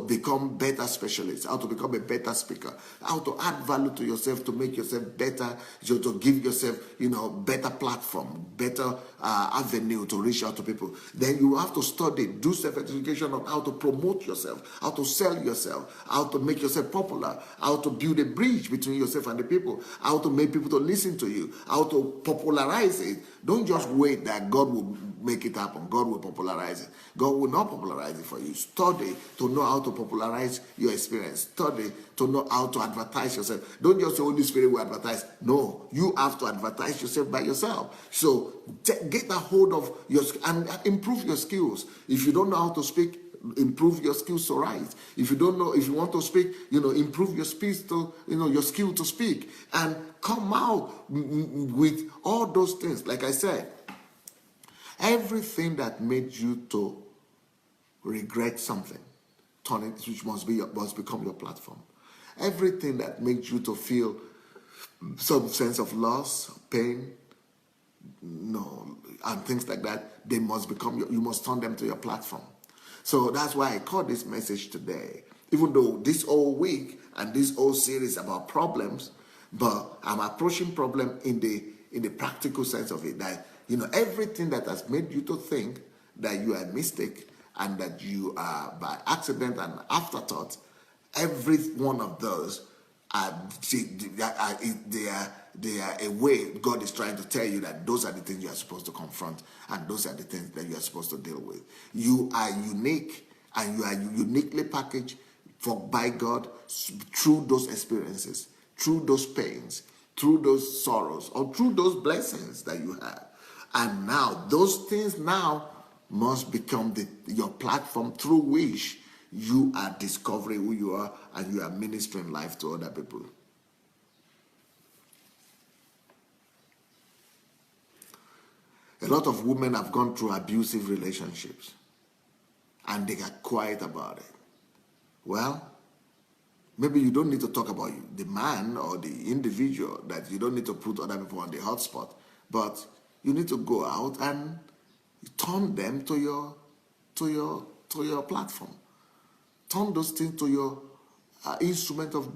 become better specialists, how to become a better speaker, how to add value to yourself, to make yourself better, to give yourself, better platform, better avenue to reach out to people. Then you have to study, do self-education on how to promote yourself, how to sell yourself, how to make yourself popular, how to build a bridge between yourself and the people, how to make people to listen to you, how to popularize it. Don't just wait that God will make it happen. God will popularize it. God will not popularize it for you. Study to know how to popularize your experience. Study to know how to advertise yourself. Don't just say Holy Spirit will advertise. No, you have to advertise yourself by yourself. So get a hold of your and improve your skills. If you don't know how to speak, improve your skills to write. If you don't know, if you want to speak, improve your speech to, your skill to speak, and come out with all those things. Like I said, everything that made you to regret something, turn it, which must become your platform. Everything that makes you to feel some sense of loss, pain, and things like that, they must become you must turn them to your platform. So that's why I call this message today. Even though this whole week and this whole series about problems, but I'm approaching problem in the practical sense of it, that everything that has made you to think that you are a mistake and that you are by accident and afterthought, every one of those they are a way God is trying to tell you that those are the things you are supposed to confront, and those are the things that you are supposed to deal with. You are unique, and you are uniquely packaged by God through those experiences, through those pains, through those sorrows, or through those blessings that you have. And now those things now must become your platform through which you are discovering who you are, and you are ministering life to other people. A lot of women have gone through abusive relationships and they are quiet about it. Well, maybe you don't need to talk about the man or the individual, that you don't need to put other people on the hotspot, but you need to go out and turn them to your to your platform. Turn those things to your instrument of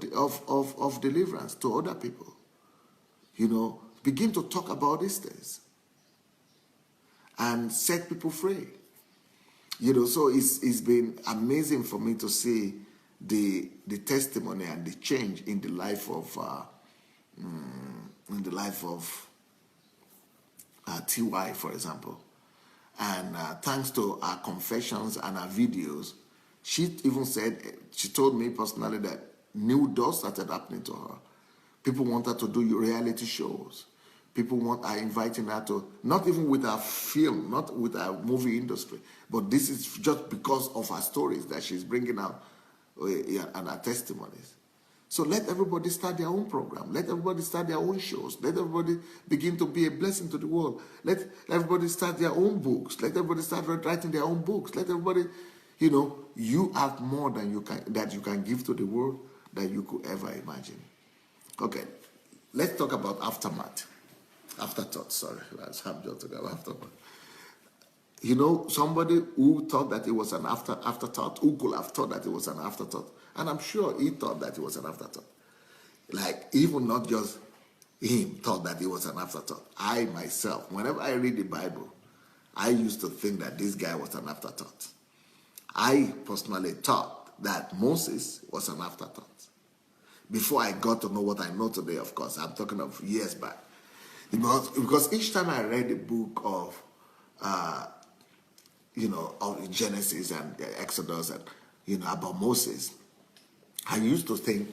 deliverance to other people. Begin to talk about these things and set people free. So it's been amazing for me to see the testimony and the change in the life of TY, for example. And thanks to our confessions and our videos, she even said, she told me personally that new doors started happening to her. People want her to do reality shows. People are inviting her to, not even with her film, not with her movie industry, but this is just because of her stories that she's bringing out and her testimonies. So let everybody start their own program. Let everybody start their own shows. Let everybody begin to be a blessing to the world. Let everybody start their own books. Let everybody start writing their own books. Let everybody, you have more than you can give to the world than you could ever imagine. Okay, let's talk about afterthought. I'm just talking about afterthought. Somebody who thought that it was an afterthought, who could have thought that it was an afterthought, and I'm sure he thought that it was an afterthought. Like, even not just him thought that it was an afterthought. I myself, whenever I read the Bible, I used to think that this guy was an afterthought. I personally thought that Moses was an afterthought. Before I got to know what I know today, of course, I'm talking of years back. Because each time I read the book of Genesis and Exodus and, about Moses, I used to think,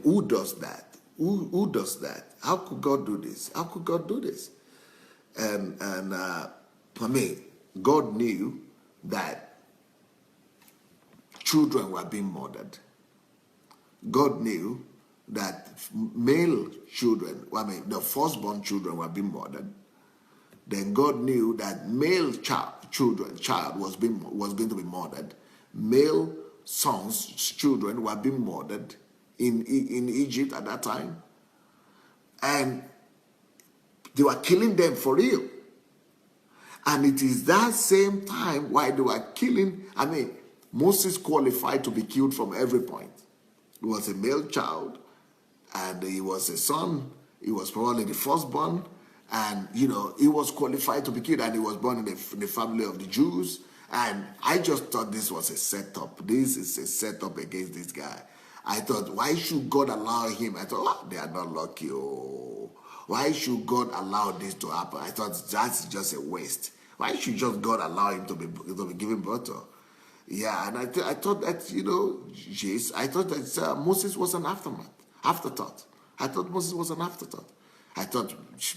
who does that? Who does that? How could God do this? How could God do this? And God knew that children were being murdered. God knew that male children, the firstborn children were being murdered. Then God knew that male child was going to be murdered. Male sons, children were being murdered in Egypt at that time. And they were killing them for real. And it is that same time why they were killing, Moses qualified to be killed from every point. He was a male child, and he was a son. He was probably the firstborn, and he was qualified to be killed, and he was born in the family of the Jews. And I just thought this was a setup. This is a setup against this guy. I thought, why should God allow him? I thought, they are not lucky. Oh, why should God allow this to happen? I thought that's just a waste. Why should just God allow him to be given birth to? Yeah, and I thought that, I thought that Moses was an afterthought. I thought Moses was an afterthought.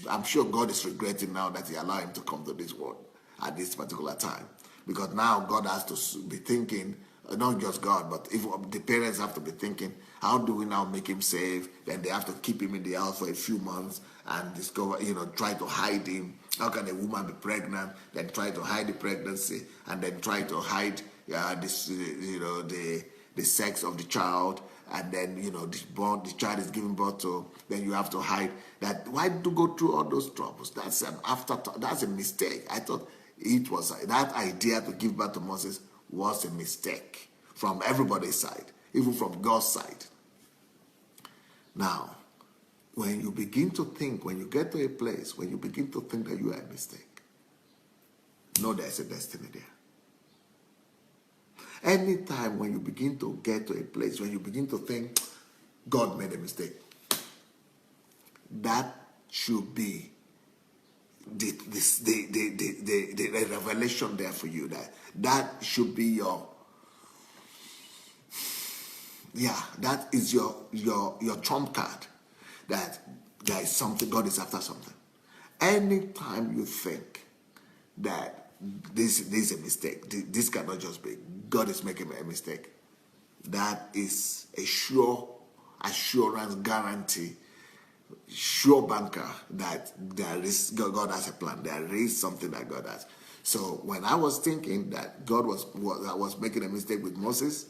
I'm sure God is regretting now that he allowed him to come to this world at this particular time. Because now God has to be thinking, not just God, but even the parents have to be thinking, how do we now make him safe? Then they have to keep him in the house for a few months and discover, try to hide him. How can a woman be pregnant? Then try to hide the pregnancy, and then try to hide the sex of the child, and then the child is giving birth to. Then you have to hide that. Why do you go through all those troubles? That's an afterthought. That's a mistake. I thought it was that idea to give birth to Moses was a mistake from everybody's side, even from God's side. Now, when you begin to think, when you get to a place, when you begin to think that you are a mistake, know there's a destiny there. Anytime when you begin to get to a place, when you begin to think, God made a mistake, that should be the revelation there for you. That should be your, that is your trump card, that there is something, God is after something. Anytime you think that this is a mistake, this cannot just be, God is making a mistake, that is a sure assurance, guarantee, sure banker that God has a plan. There is something that God has. So when I was thinking that God was making a mistake with Moses,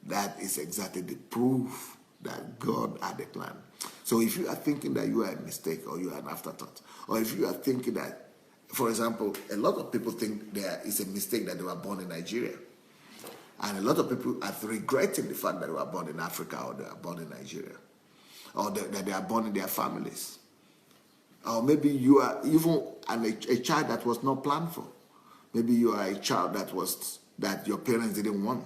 that is exactly the proof that God had a plan. So if you are thinking that you are a mistake, or you are an afterthought, or if you are thinking that For example, a lot of people think there is a mistake that they were born in Nigeria. And a lot of people are regretting the fact that they were born in Africa or they are born in Nigeria. Or that they are born in their families. Or maybe you are even a child that was not planned for. Maybe you are a child that your parents didn't want.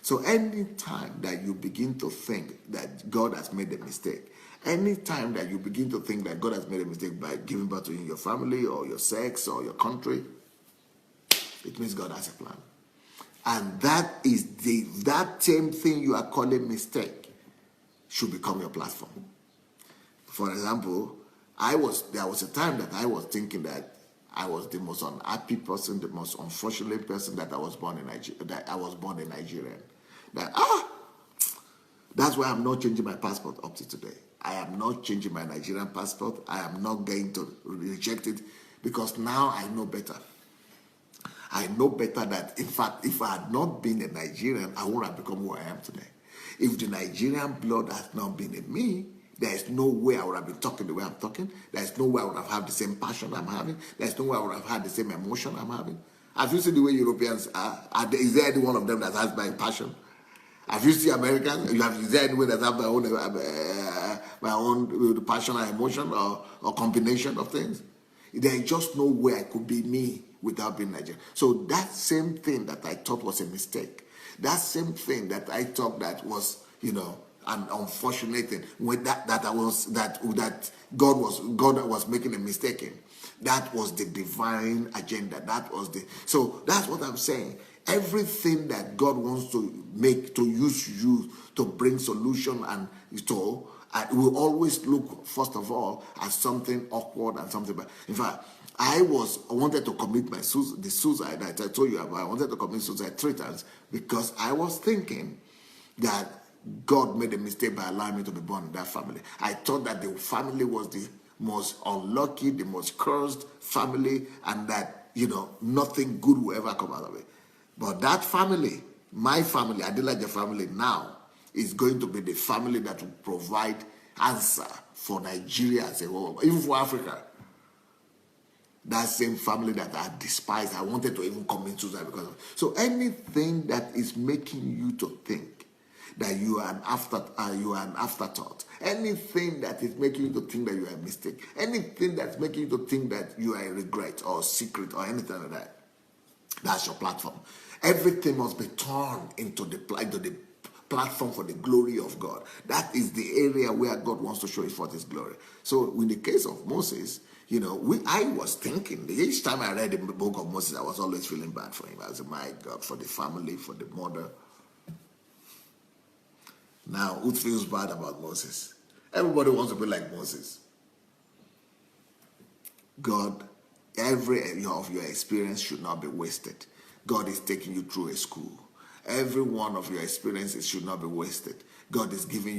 So any time that you begin to think that God has made a mistake, any time that you begin to think that God has made a mistake by giving birth to you in your family or your sex or your country, it means God has a plan. And that same thing you are calling mistake should become your platform. For example, there was a time that I was thinking that I was the most unhappy person, the most unfortunate person that I was born in Nigeria. Nigerian. That's why I'm not changing my passport up to today. I am not changing my Nigerian passport. I am not going to reject it because now I know better. I know better that, in fact, if I had not been a Nigerian, I would have become who I am today. If the Nigerian blood has not been in me, there is no way I would have been talking the way I'm talking. There is no way I would have had the same passion I'm having. There is no way I would have had the same emotion I'm having. Have you seen the way Europeans are? Is there any one of them that has my passion? Have you seen Americans? Is there any way that have my own passion and emotion or combination of things? There is just no way I could be me without being Nigerian. So that same thing that I thought was a mistake, that same thing that I thought that was, an unfortunate thing, when that God was making a mistake in. That was the divine agenda. So that's what I'm saying. Everything that God wants to use you to bring solution and will always look, first of all, as something awkward and something bad. In fact, I wanted to commit the suicide that I told you about. I wanted to commit suicide 3 times because I was thinking that God made a mistake by allowing me to be born in that family. I thought that the family was the most unlucky, the most cursed family, and that, nothing good will ever come out of it. But that family, my family, Adelaja family now, is going to be the family that will provide answer for Nigeria as a whole, even for Africa. That same family that I despised, I wanted to even commit suicide because of. So anything that is making you to think that you are an afterthought, anything that is making you to think that you are a mistake, anything that's making you to think that you are a regret or secret or anything like that, that's your platform. Everything must be turned into the platform for the glory of God. That is the area where God wants to show forth His glory. So in the case of Moses, I was thinking, each time I read the book of Moses, I was always feeling bad for him. I was, my God, for the family, for the mother. Now, who feels bad about Moses? Everybody wants to be like Moses. God, every area of your experience should not be wasted. God is taking you through a school. Every one of your experiences should not be wasted. God is taking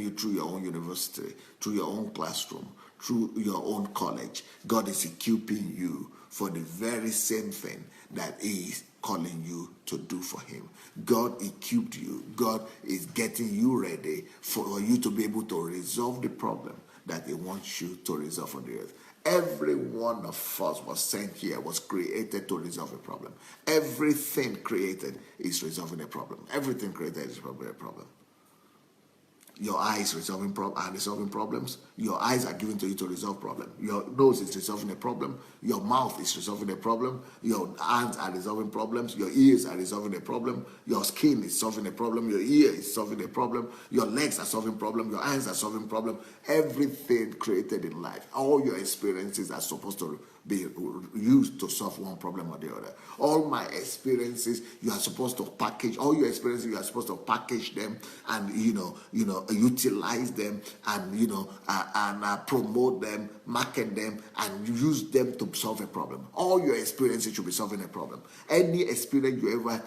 you through your own university, through your own classroom, through your own college. God is equipping you for the very same thing that He is calling you to do for Him. God equipped you. God is getting you ready for you to be able to resolve the problem that He wants you to resolve on the earth. Every one of us was sent here, was created to resolve a problem. Everything created is resolving a problem. Everything created is resolving a problem. Your eyes are resolving problems. Your eyes are given to you to resolve problems. Your nose is resolving a problem. Your mouth is resolving a problem. Your hands are resolving problems. Your ears are resolving a problem. Your skin is solving a problem. Your ear is solving a problem. Your legs are solving problems. Your hands are solving problems. Everything created in life, all your experiences are supposed to be used to solve one problem or the other. All my experiences, you are supposed to package. All your experiences, you are supposed to package them and utilize them and promote them, market them, and use them to solve a problem. All your experiences should be solving a problem. Any experience you ever,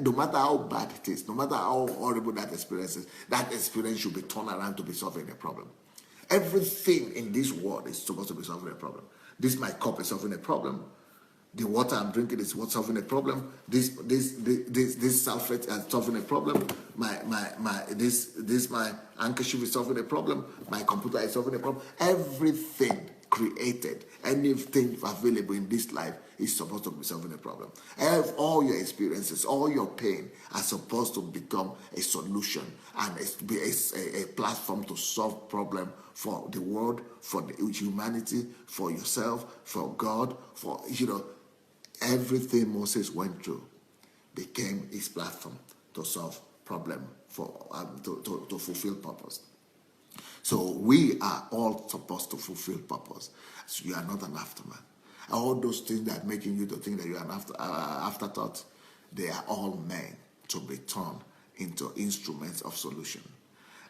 no matter how bad it is, no matter how horrible that experience is, that experience should be turned around to be solving a problem. Everything in this world is supposed to be solving a problem. My cup is solving a problem. The water I'm drinking is what's solving a problem. This sulfate is solving a problem. My handkerchief is solving a problem. My computer is solving a problem. Everything created, anything available in this life is supposed to be solving a problem. All your experiences, all your pain are supposed to become a solution and be a platform to solve problem for the world, for the humanity, for yourself, for God, for, everything Moses went through became his platform to solve problem, for to fulfill purpose. So we are all supposed to fulfill purpose. So you are not an aftermath. All those things that are making you to think that you are an afterthought, they are all meant to be turned into instruments of solution.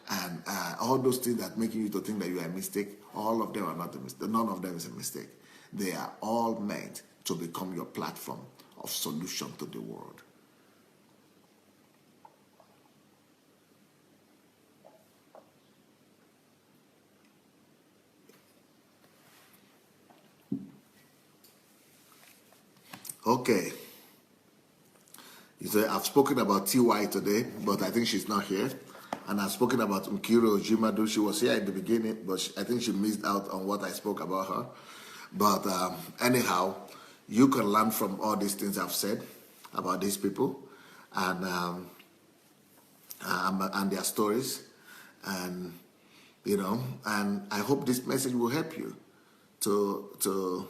And all those things that are making you to think that you are a mistake, all of them are not a mistake. None of them is a mistake. They are all meant to become your platform of solution to the world. Okay. So I've spoken about TY today, but I think she's not here. And I've spoken about Nkiro Jimadu. She was here at the beginning, but I think she missed out on what I spoke about her. But anyhow, you can learn from all these things I've said about these people and their stories. And, and I hope this message will help you to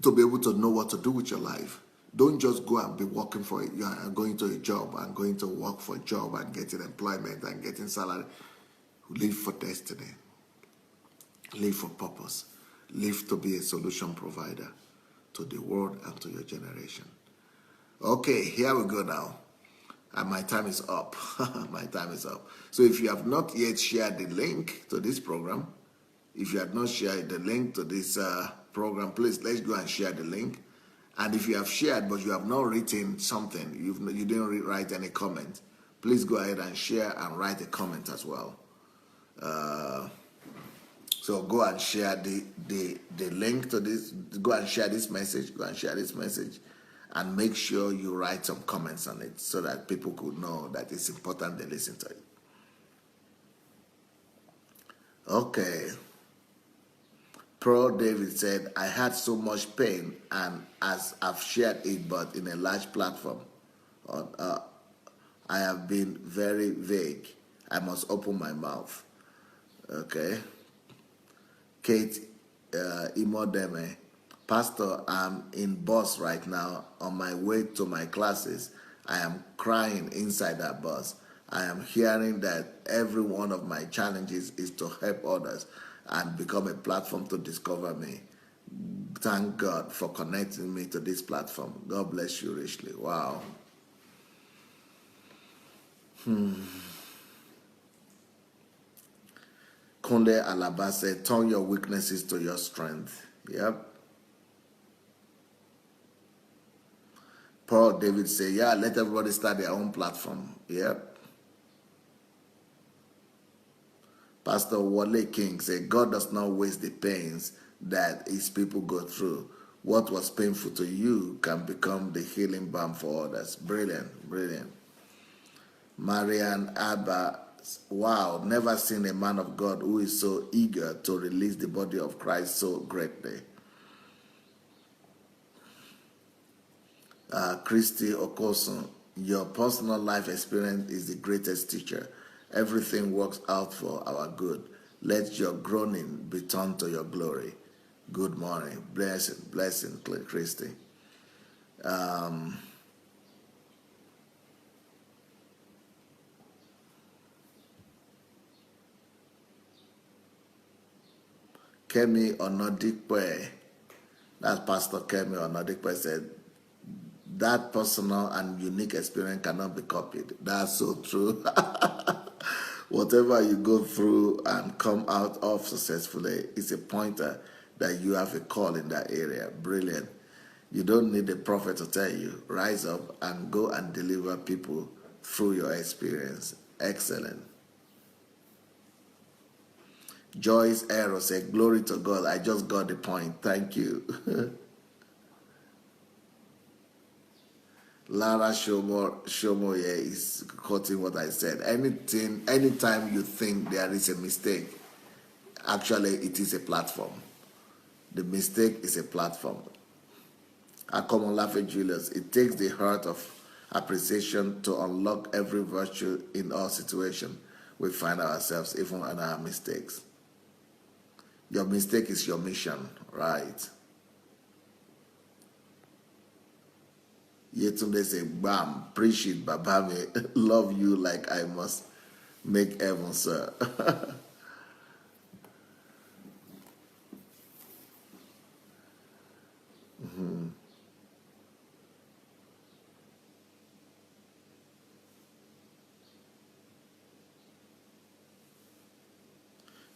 be able to know what to do with your life. Don't just go and be working for it. You are going to a job and going to work for a job and getting employment and getting salary. Live for destiny. Live for purpose. Live to be a solution provider to the world and to your generation. Okay, here we go now. And my time is up. My time is up. So if you have not yet shared the link to this program, if you have not shared the link to this program, please let's go and share the link. And if you have shared but you have not written something, you didn't write any comment, please go ahead and share and write a comment as well. So go and share the link to this. Go and share this message. Go and share this message, and make sure you write some comments on it so that people could know that it's important they listen to it. Okay. Pro David said, I had so much pain, and as I've shared it, but in a large platform, I have been very vague. I must open my mouth. Okay. Kate Imodeme, Pastor, I'm in bus right now on my way to my classes. I am crying inside that bus. I am hearing that every one of my challenges is to help others and become a platform to discover me. Thank God for connecting me to this platform. God bless you richly. Wow. Kunde Alaba said, turn your weaknesses to your strength. Yep. Paul David said, yeah, let everybody start their own platform. Yep. Pastor Wale King said, God does not waste the pains that his people go through. What was painful to you can become the healing balm for others. Brilliant, brilliant. Marianne Abba, wow, never seen a man of God who is so eager to release the body of Christ so greatly. Christy Okoson, your personal life experience is the greatest teacher. Everything works out for our good. Let your groaning be turned to your glory. Good morning. Blessing, Christy. Kemi Onodikwe, that's Pastor Kemi Onodikwe said, that personal and unique experience cannot be copied. That's so true. Whatever you go through and come out of successfully is a pointer that you have a call in that area. Brilliant. You don't need a prophet to tell you. Rise up and go and deliver people through your experience. Excellent. Joyce Arrow said, glory to God. I just got the point. Thank you. Lara Shomoye is quoting what I said. Anytime you think there is a mistake, actually it is a platform. The mistake is a platform. Akomolafe Julius, it takes the heart of appreciation to unlock every virtue in all situations we find ourselves, even in our mistakes. Your mistake is your mission, right? Yetunde say, bam, preach it, babame, love you like I must make heaven, sir.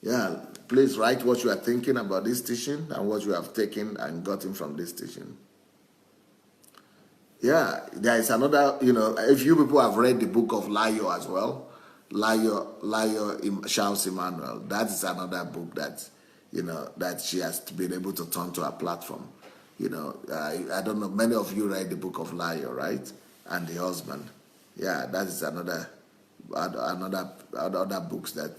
Yeah, please write what you are thinking about this teaching and what you have taken and gotten from this teaching. Yeah, there is another, if you people have read the book of Layo as well, Layo Charles Emmanuel, that is another book that, that she has been able to turn to a platform. I don't know, many of you read the book of Layo, right? And the husband. Yeah, that is another books that,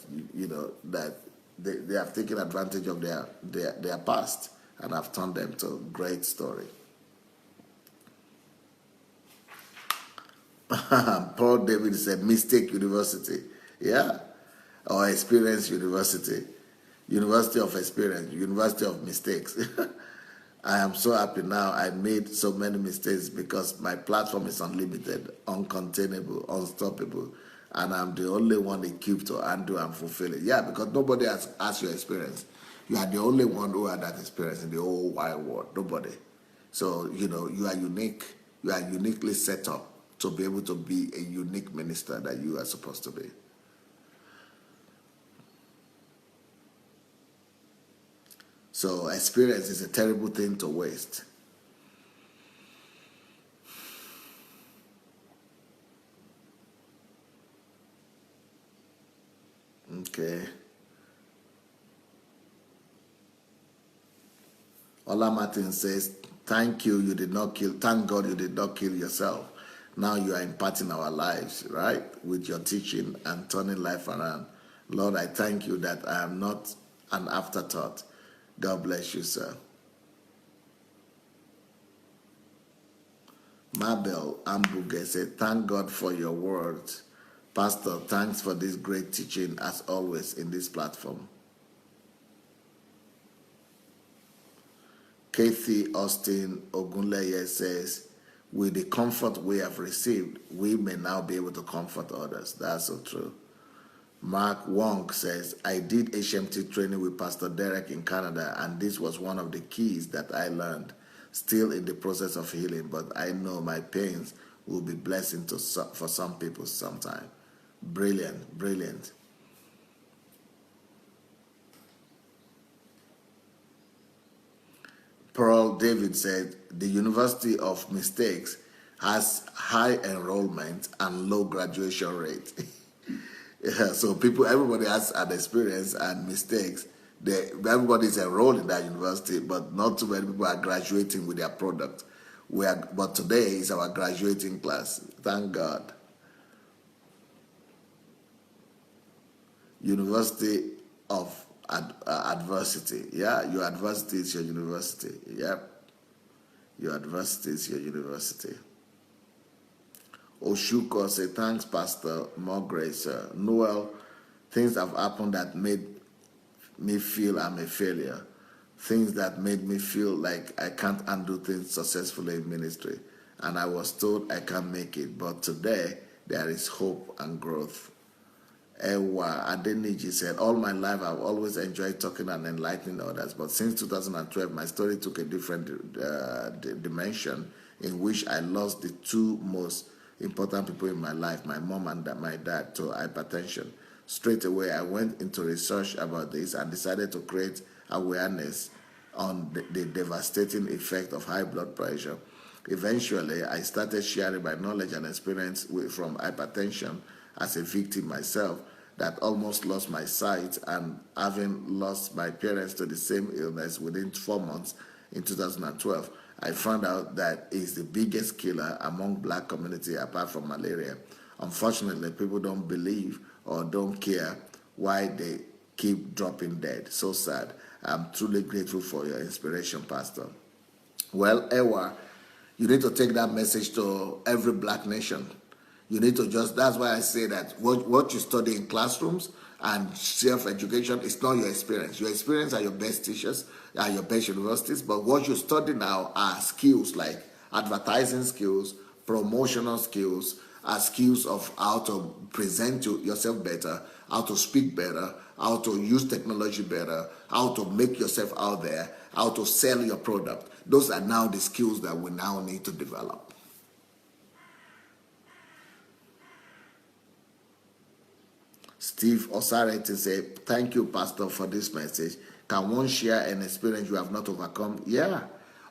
that they have taken advantage of their past and have turned them to a great story. Paul David said, Mistake University. Yeah. Or Experience University. University of Experience. University of Mistakes. I am so happy now. I made so many mistakes because my platform is unlimited, uncontainable, unstoppable. And I'm the only one equipped to undo and fulfill it. Yeah, because nobody has asked your experience. You are the only one who had that experience in the whole wide world. Nobody. So, you are unique. You are uniquely set up to be able to be a unique minister that you are supposed to be. So experience is a terrible thing to waste. Okay. Ola Martin says, thank you, you did not kill, thank God you did not kill yourself. Now you are imparting our lives, right? With your teaching and turning life around. Lord, I thank you that I am not an afterthought. God bless you, sir. Mabel Ambuge said, thank God for your words. Pastor, thanks for this great teaching as always in this platform. Kathy Austin Ogunleye says, with the comfort we have received, we may now be able to comfort others. That's so true. Mark Wong says, I did HMT training with Pastor Derek in Canada, and this was one of the keys that I learned. Still in the process of healing, but I know my pains will be blessing for some people sometime. Brilliant, brilliant. Pearl David said, the University of Mistakes has high enrollment and low graduation rate. Yeah, so everybody has an experience and mistakes. Everybody is enrolled in that university, but not too many people are graduating with their product. But today is our graduating class. Thank God. University of Adversity. Yeah, your adversity is your university. Yep. Your adversity is your university. Oshuko say, thanks, Pastor. More grace, sir. Noel, things have happened that made me feel I'm a failure. Things that made me feel like I can't undo things successfully in ministry. And I was told I can't make it. But today, there is hope and growth. Ewa Adeniji said, all my life I've always enjoyed talking and enlightening others. But since 2012, my story took a different dimension in which I lost the two most important people in my life, my mom and my dad, to hypertension. Straight away, I went into research about this and decided to create awareness on the devastating effect of high blood pressure. Eventually, I started sharing my knowledge and experience from hypertension as a victim myself that almost lost my sight, and having lost my parents to the same illness within 4 months in 2012. I found out that it's the biggest killer among black community apart from malaria. Unfortunately, people don't believe or don't care why they keep dropping dead. So sad. I'm truly grateful for your inspiration, Pastor. Well, Ewa, you need to take that message to every black nation. You need to that's why I say that what you study in classrooms and self-education is not your experience. Your experience are your best teachers, are your best universities, but what you study now are skills like advertising skills, promotional skills, are skills of how to present yourself better, how to speak better, how to use technology better, how to make yourself out there, how to sell your product. Those are now the skills that we now need to develop. Steve Osarete said, thank you, Pastor, for this message. Can one share an experience you have not overcome? Yeah.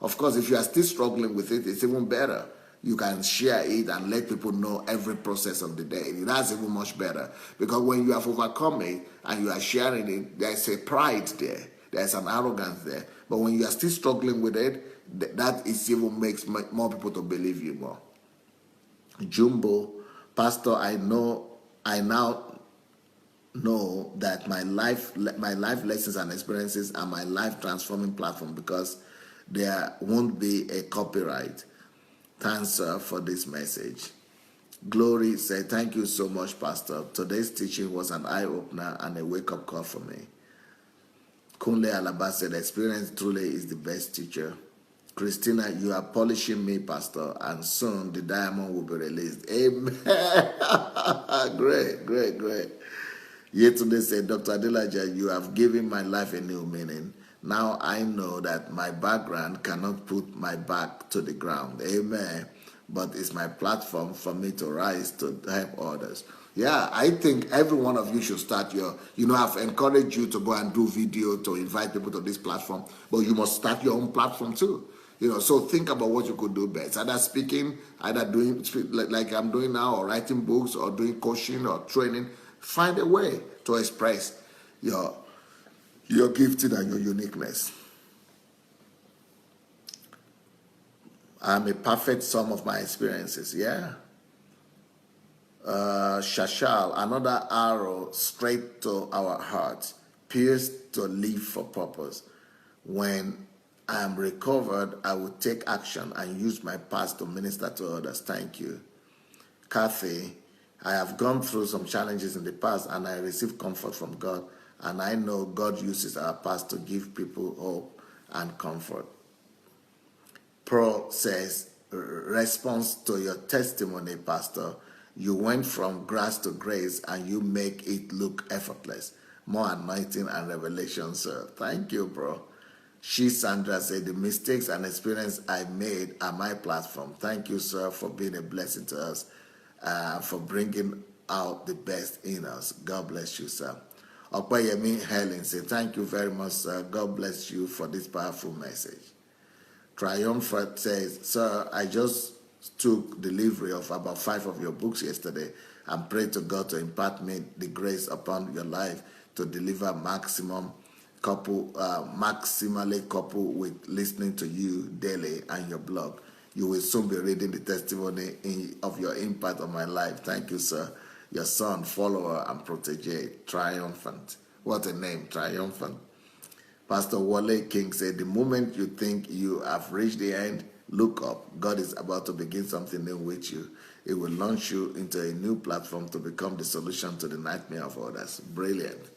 Of course, if you are still struggling with it, it's even better. You can share it and let people know every process of the day. That's even much better. Because when you have overcome it and you are sharing it, there's a pride there. There's an arrogance there. But when you are still struggling with it, that is even makes more people to believe you more. Jumbo, Pastor, I now know that my life lessons and experiences are my life transforming platform because there won't be a copyright. Thanks, sir, for this message. Glory said, thank you so much, Pastor. Today's teaching was an eye-opener and a wake-up call for me. Kunle Alaba said, experience truly is the best teacher. Christina, you are polishing me, Pastor, and soon the diamond will be released. Amen. Great. Yesterday said, Dr. Adelaja, you have given my life a new meaning. Now I know that my background cannot put my back to the ground. Amen. But it's my platform for me to rise to help others. Yeah, I think every one of you should start I've encouraged you to go and do video to invite people to this platform, but you must start your own platform too. So think about what you could do best. Either speaking, either doing like I'm doing now, or writing books, or doing coaching or training. Find a way to express your gifting and your uniqueness. I'm a perfect sum of my experiences. Yeah. Shashal, another arrow straight to our hearts, pierced to live for purpose. When I am recovered, I will take action and use my past to minister to others. Thank you. Kathy, I have gone through some challenges in the past and I received comfort from God. And I know God uses our past to give people hope and comfort. Pro says, response to your testimony, Pastor, you went from grass to grace and you make it look effortless. More anointing and revelation, sir. Thank you, bro. Sandra said, the mistakes and experience I made are my platform. Thank you, sir, for being a blessing to us, for bringing out the best in us. God bless you, sir. Opayemi Helen said, thank you very much, sir. God bless you for this powerful message. Triumphant says, sir, I just took delivery of about 5 of your books yesterday and prayed to God to impart me the grace upon your life to deliver maximally coupled with listening to you daily and your blog. You will soon be reading the testimony of your impact on my life. Thank you, sir. Your son, follower, and protege, Triumphant. What a name, Triumphant. Pastor Wale King said, the moment you think you have reached the end, look up. God is about to begin something new with you. It will launch you into a new platform to become the solution to the nightmare of others. Brilliant.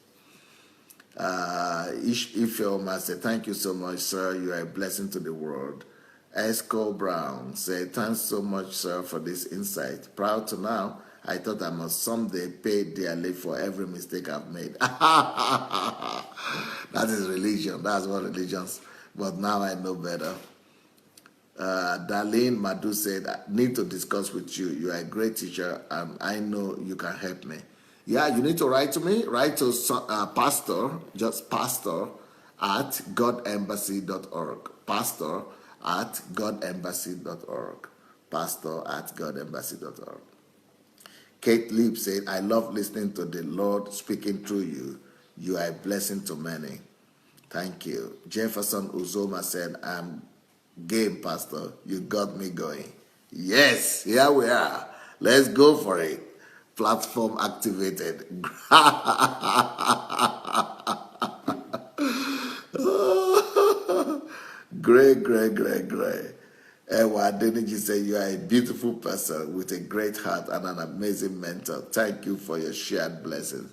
Ifeoma said, thank you so much, sir. You are a blessing to the world. Esco Brown said, thanks so much, sir, for this insight. Proud to now, I thought I must someday pay dearly for every mistake I've made. That is religion. That's what religions. But now I know better. Darlene Madu said, I need to discuss with you. You are a great teacher, and I know you can help me. Yeah, you need to write to me. Write to pastor, just pastor at godembassy.org. Pastor at godembassy.org. Pastor at godembassy.org. Kate Leap said, I love listening to the Lord speaking through you. You are a blessing to many. Thank you. Jefferson Uzoma said, I'm game, Pastor. You got me going. Yes, here we are. Let's go for it. Platform activated. Great. Ewa Adeniji said, you are a beautiful person with a great heart and an amazing mentor. Thank you for your shared blessings.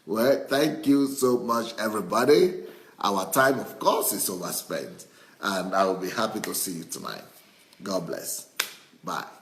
Well, thank you so much, everybody. Our time, of course, is overspent. And I will be happy to see you tonight. God bless. Bye.